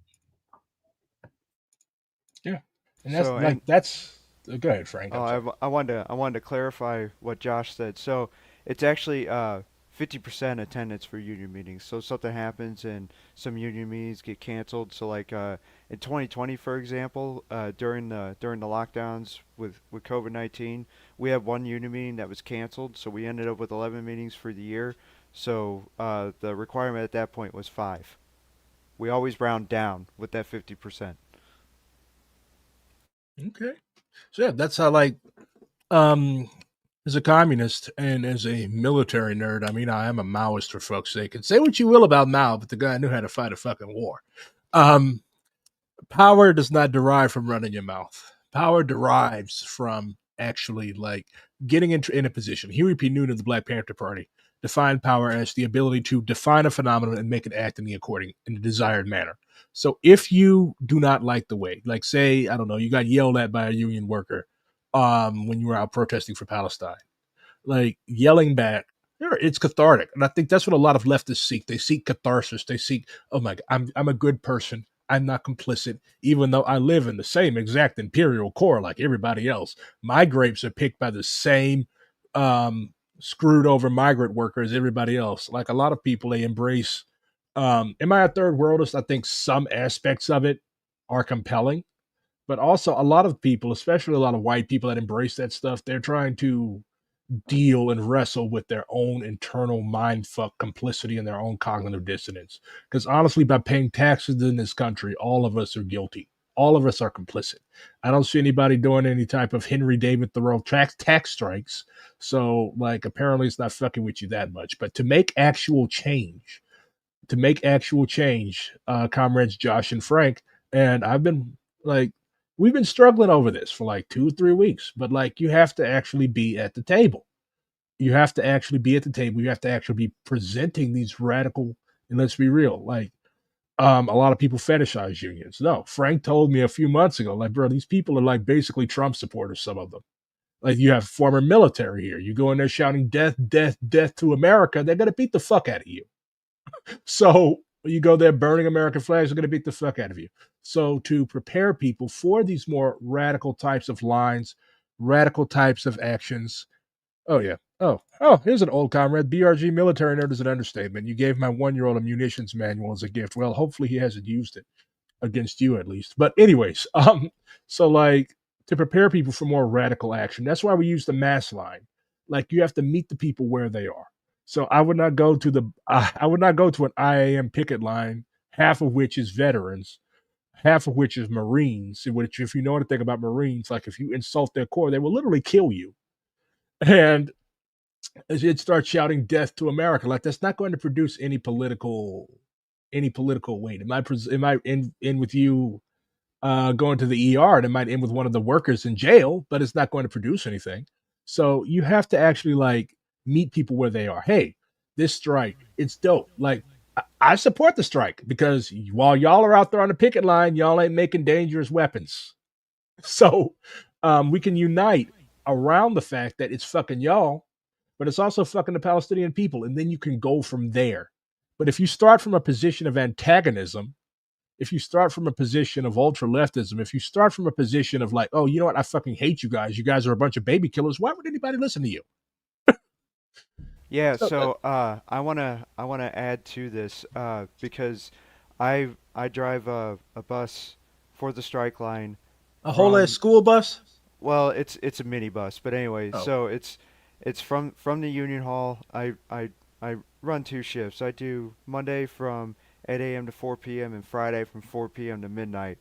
[SPEAKER 1] Yeah, and that's
[SPEAKER 5] So
[SPEAKER 1] like
[SPEAKER 5] and
[SPEAKER 1] that's. Go ahead, Frank.
[SPEAKER 5] Oh,
[SPEAKER 1] I'm sorry.
[SPEAKER 5] I wanted to clarify what Josh said. So it's actually 50% attendance for union meetings. So something happens and some union meetings get canceled. So like in 2020, for example, during the lockdowns with COVID-19, we had one union meeting that was canceled. So we ended up with 11 meetings for the year. So the requirement at that point was 5. We always round down with that 50%.
[SPEAKER 1] Okay, so yeah, that's how, like, um as a communist and as a military nerd, I mean, I am a Maoist, for fuck's sake. And say what you will about Mao, but the guy knew how to fight a fucking war. Um, Power does not derive from running your mouth. Power derives from actually, like, getting in a position. Huey P. Newton of the Black Panther Party defined power as the ability to define a phenomenon and make it act in the desired manner. So if you do not like the way, like, say, I don't know, you got yelled at by a union worker when you were out protesting for Palestine, like, yelling back, sure, it's cathartic. And I think that's what a lot of leftists seek. They seek catharsis. They seek, oh my God, I'm a good person. I'm not complicit, even though I live in the same exact imperial core like everybody else. My grapes are picked by the same screwed over migrant workers, everybody else. Like, a lot of people, they embrace. Am I a third worldist? I think some aspects of it, are compelling, but also a lot of people, especially a lot of white people that embrace that stuff, they're trying to deal and wrestle with their own internal mind fuck complicity and their own cognitive dissonance. Because honestly, by paying taxes in this country, all of us are guilty. All of us are complicit. I don't see anybody doing any type of Henry David Thoreau tax strikes. So, like, apparently it's not fucking with you that much. But to make actual change, comrades Josh and Frank, and I've been like, we've been struggling over this for like 2 or 3 weeks, but like, you have to actually be at the table. You have to actually be at the table. You have to actually be presenting these radical, and let's be real, like, a lot of people fetishize unions. No, Frank told me a few months ago, like, bro, these people are like basically Trump supporters, some of them. Like, you have former military here. You go in there shouting death, death, death to America, they're going to beat the fuck out of you. So you go there burning American flags, they're going to beat the fuck out of you. So to prepare people for these more radical types of lines, radical types of actions. Oh yeah. Oh, here's an old comrade. BRG military nerd is an understatement. You gave my 1-year-old a munitions manual as a gift. Well, hopefully he hasn't used it against you at least. But anyways, so like, to prepare people for more radical action, that's why we use the mass line. Like, you have to meet the people where they are. So I would not go to an IAM picket line, half of which is veterans, half of which is Marines. Which, if you know anything about Marines, like, if you insult their corps, they will literally kill you. And it starts shouting death to America. Like, that's not going to produce any political weight. It might end with you going to the ER, and it might end with one of the workers in jail, but it's not going to produce anything. So you have to actually like meet people where they are. Hey, this strike, it's dope. Like, I support the strike because while y'all are out there on the picket line, y'all ain't making dangerous weapons. So we can unite around the fact that it's fucking y'all, but it's also fucking the Palestinian people, and then you can go from there. But if you start from a position of antagonism, if you start from a position of ultra leftism, if you start from a position of like, oh, you know what, I fucking hate you guys are a bunch of baby killers, why would anybody listen to you?
[SPEAKER 5] Yeah,
[SPEAKER 1] So,
[SPEAKER 5] so I wanna add to this because I drive a bus for the strike line
[SPEAKER 1] a whole ass
[SPEAKER 5] from,
[SPEAKER 1] school bus?
[SPEAKER 5] well, it's a minibus, but anyway,
[SPEAKER 1] Oh,
[SPEAKER 5] so it's from the Union Hall. I run 2 shifts. I do Monday from 8 a.m. to 4 p.m. and Friday from 4 p.m. to midnight.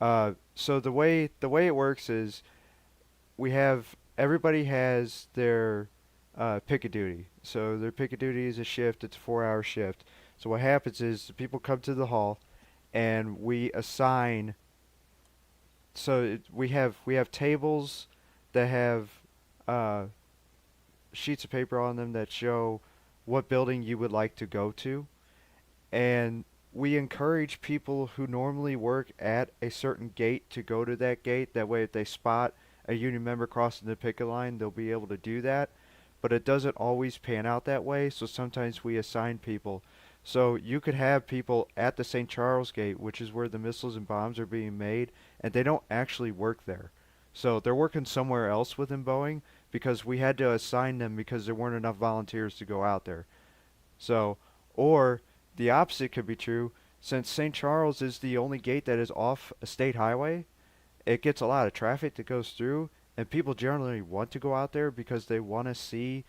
[SPEAKER 5] So the way it works is we have everybody has their picket duty. So their picket duty is a shift. It's a 4-hour shift. So what happens is the people come to the hall, and we assign. We have tables that have uh, sheets of paper on them that show what building you would like to go to, and we encourage people who normally work at a certain gate to go to that gate. That way, if they spot a union member crossing the picket line, they'll be able to do that. But it doesn't always pan out that way, so sometimes we assign people. So you could have people at the St. Charles gate, which is where the missiles and bombs are being made, and they don't actually work there. So they're working somewhere else within Boeing because we had to assign them because there weren't enough volunteers to go out there. So, or the opposite could be true. Since St. Charles is the only gate that is off a state highway, it gets a lot of traffic that goes through, and people generally want to go out there because they want to see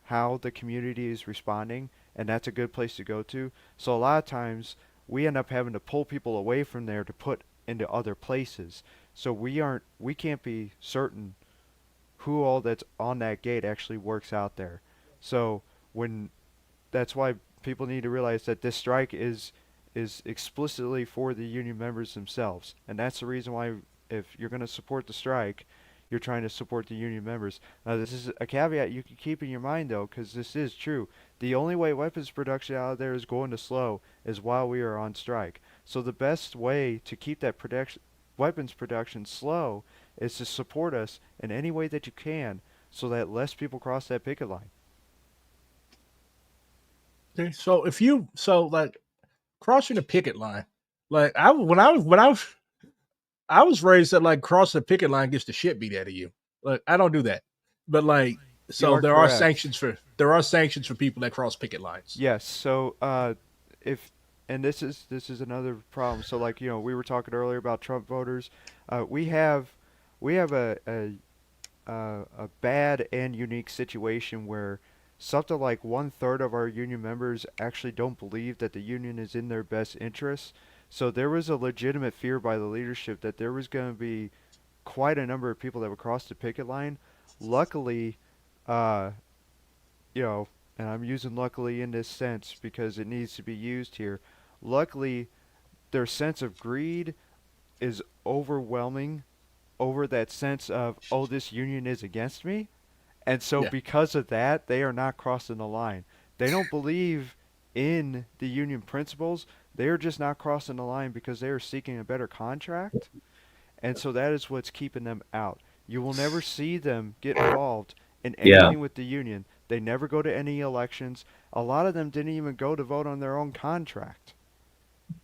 [SPEAKER 5] how the community is responding, and that's a good place to go to. So a lot of times we end up having to pull people away from there to put into other places. So we can't be certain who all that's on that gate actually works out there. So when that's why people need to realize that this strike is explicitly for the union members themselves, and that's the reason why if you're going to support the strike, you're trying to support the union members. Now, this is a caveat you can keep in your mind though, because this is true. The only way weapons production out there is going to slow is while we are on strike. So the best way to keep that weapons production slow is to support us in any way that you can, so that less people cross that picket line.
[SPEAKER 1] okay. So like, crossing the picket line, like, when I was raised that like crossing the picket line gets the shit beat out of you. Like, I don't do that. But like,
[SPEAKER 5] You
[SPEAKER 1] so
[SPEAKER 5] are
[SPEAKER 1] there are
[SPEAKER 5] correct.
[SPEAKER 1] sanctions for people that cross picket lines.
[SPEAKER 5] Yes. So if and this is another problem. So like, we were talking earlier about Trump voters. We have a bad and unique situation where something like 1/3 of our union members actually don't believe that the union is in their best interests. So there was a legitimate fear by the leadership that there was going to be quite a number of people that would cross the picket line. Luckily, uh, you know, and I'm using luckily in this sense because it needs to be used here. Luckily, their sense of greed is overwhelming over that sense of, oh, this union is against me. And so
[SPEAKER 1] Yeah.
[SPEAKER 5] because of that, they are not crossing the line. They don't believe in the union principles. They are just not crossing the line because they are seeking a better contract. And so that is what's keeping them out. You will never see them get involved in
[SPEAKER 4] Yeah.
[SPEAKER 5] anything with the union. They never go to any elections. A lot of them didn't even go to vote on their own contract.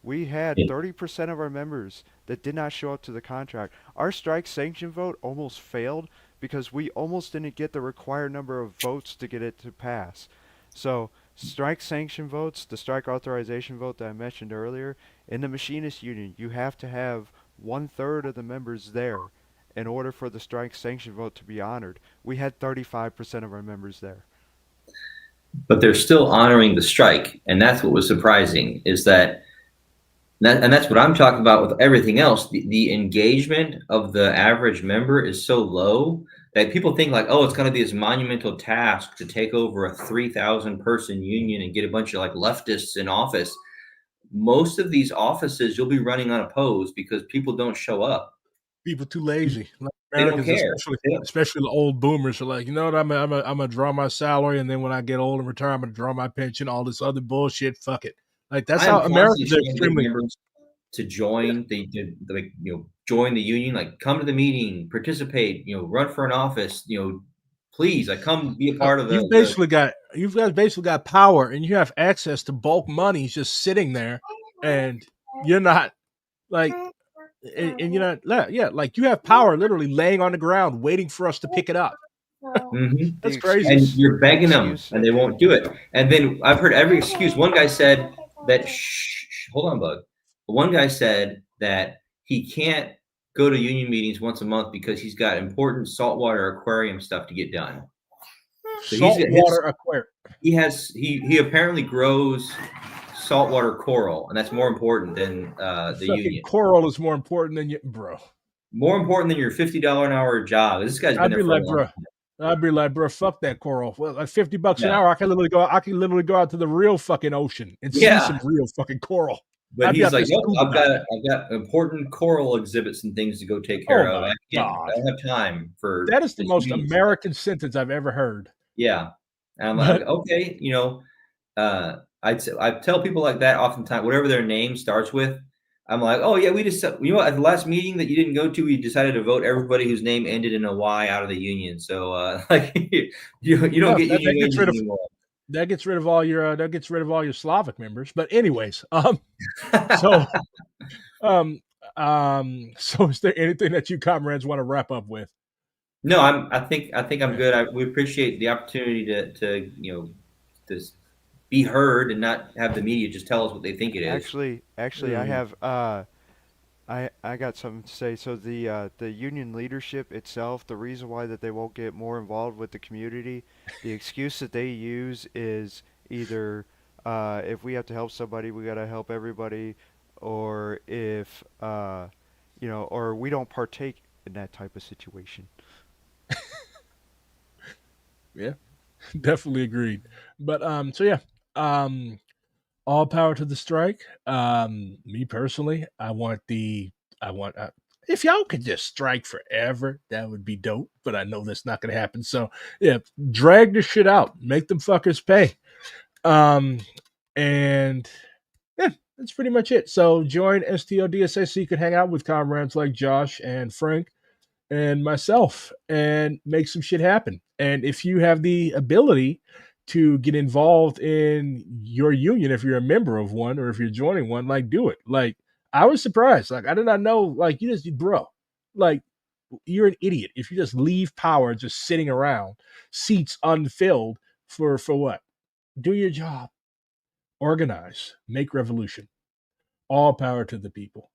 [SPEAKER 5] We had 30% of our members that did not show up to the contract. Our strike sanction vote almost failed because we almost didn't get the required number of votes to get it to pass. So, strike sanction votes, the strike authorization vote that I mentioned earlier, in the machinist union, you have to have 1/3 of the members there in order for the strike sanction vote to be honored. We had 35% of our members there.
[SPEAKER 4] But they're still honoring the strike, and that's what was surprising. Is and that's what I'm talking about with everything else. The engagement of the average member is so low that people think like, oh, it's going to be this monumental task to take over a 3,000 person union and get a bunch of like leftists in office. Most of these offices you'll be running unopposed because people don't show up.
[SPEAKER 1] People too lazy. Like
[SPEAKER 4] They don't
[SPEAKER 1] Americans,
[SPEAKER 4] care.
[SPEAKER 1] especially the old boomers, are like, you know what? I'm gonna draw my salary, and then when I get old and retire, I'm gonna draw my pension. All this other bullshit. Fuck it. Like that's
[SPEAKER 4] I am
[SPEAKER 1] how
[SPEAKER 4] constantly
[SPEAKER 1] Americans are
[SPEAKER 4] trying to get
[SPEAKER 1] extremely.
[SPEAKER 4] members to
[SPEAKER 1] Yeah.
[SPEAKER 4] join like join the union, like come to the meeting, participate, run for an office, please, like come be a part of the
[SPEAKER 1] You've guys basically got power, and you have access to bulk money just sitting there, and you're not like, and you're not, yeah, like you have power literally laying on the ground waiting for us to pick it up.
[SPEAKER 4] Mhm.
[SPEAKER 5] The
[SPEAKER 1] That's crazy.
[SPEAKER 4] And
[SPEAKER 5] excuse,
[SPEAKER 4] you're
[SPEAKER 5] the
[SPEAKER 4] begging them
[SPEAKER 5] excuse
[SPEAKER 4] and
[SPEAKER 5] that
[SPEAKER 4] they
[SPEAKER 5] they
[SPEAKER 4] won't do it. And then I've heard every excuse. One guy said that, hold on, bug. One guy said that he can't go to union meetings once a month because he's got important saltwater aquarium stuff to get done. So he's got
[SPEAKER 1] Saltwater aquarium.
[SPEAKER 4] he apparently grows saltwater coral, and that's more important than the
[SPEAKER 1] Fucking
[SPEAKER 4] union.
[SPEAKER 1] coral is more important than you, bro.
[SPEAKER 4] More important than your $50 an hour job. This guy's been
[SPEAKER 1] I'd
[SPEAKER 4] there
[SPEAKER 1] be
[SPEAKER 4] for a
[SPEAKER 1] like,
[SPEAKER 4] long
[SPEAKER 1] bro. I'd be like, bro, fuck that coral. Well, like $50 an
[SPEAKER 4] time.
[SPEAKER 1] hour, I can literally go out to the real fucking ocean and see
[SPEAKER 4] Yeah.
[SPEAKER 1] some real fucking coral.
[SPEAKER 4] But
[SPEAKER 1] I'd be
[SPEAKER 4] he's
[SPEAKER 1] out there
[SPEAKER 4] like, nope,
[SPEAKER 1] scuba diving.
[SPEAKER 4] I've got important coral exhibits and things to go take
[SPEAKER 1] Oh
[SPEAKER 4] care of.
[SPEAKER 1] my
[SPEAKER 4] I
[SPEAKER 1] god,
[SPEAKER 4] don't have time for
[SPEAKER 1] that is the
[SPEAKER 4] this
[SPEAKER 1] most
[SPEAKER 4] meeting stuff.
[SPEAKER 1] American sentence I've ever heard.
[SPEAKER 4] Yeah. And I'm like,
[SPEAKER 1] But
[SPEAKER 4] okay, I tell people like that oftentimes, whatever their name starts with, I'm like, oh yeah, we just, at the last meeting that you didn't go to, we decided to vote everybody whose name ended in a Y out of the union. So like you don't
[SPEAKER 1] yeah,
[SPEAKER 4] get
[SPEAKER 1] that
[SPEAKER 4] union
[SPEAKER 1] gets
[SPEAKER 4] wages
[SPEAKER 1] rid of
[SPEAKER 4] anymore.
[SPEAKER 1] that gets rid of all your Slavic members. But anyways, so um so is there anything that you comrades want to wrap up with?
[SPEAKER 4] No, I think I'm good. We appreciate the opportunity to be heard and not have the media just tell us what they think it is.
[SPEAKER 5] actually, I
[SPEAKER 1] Mm.
[SPEAKER 5] have I got something to say. So the union leadership itself, the reason why that they won't get more involved with the community, the excuse that they use is either if we have to help somebody, we gotta help everybody, or if or we don't partake in that type of situation.
[SPEAKER 1] Yeah, definitely agreed. But so yeah, um all power to the strike. Me personally, I want if y'all could just strike forever, that would be dope. But I know that's not going to happen. So yeah, drag this shit out, make them fuckers pay. Um, and yeah, that's pretty much it. So join STL-DSA so you can hang out with comrades like Josh and Frank and myself and make some shit happen. And if you have the ability to get involved in your union, if you're a member of one or if you're joining one, like do it. Like I was surprised. Like I did not know. Like bro, like you're an idiot if you just leave power just sitting around, seats unfilled for what? Do your job, organize, make revolution. All power to the people.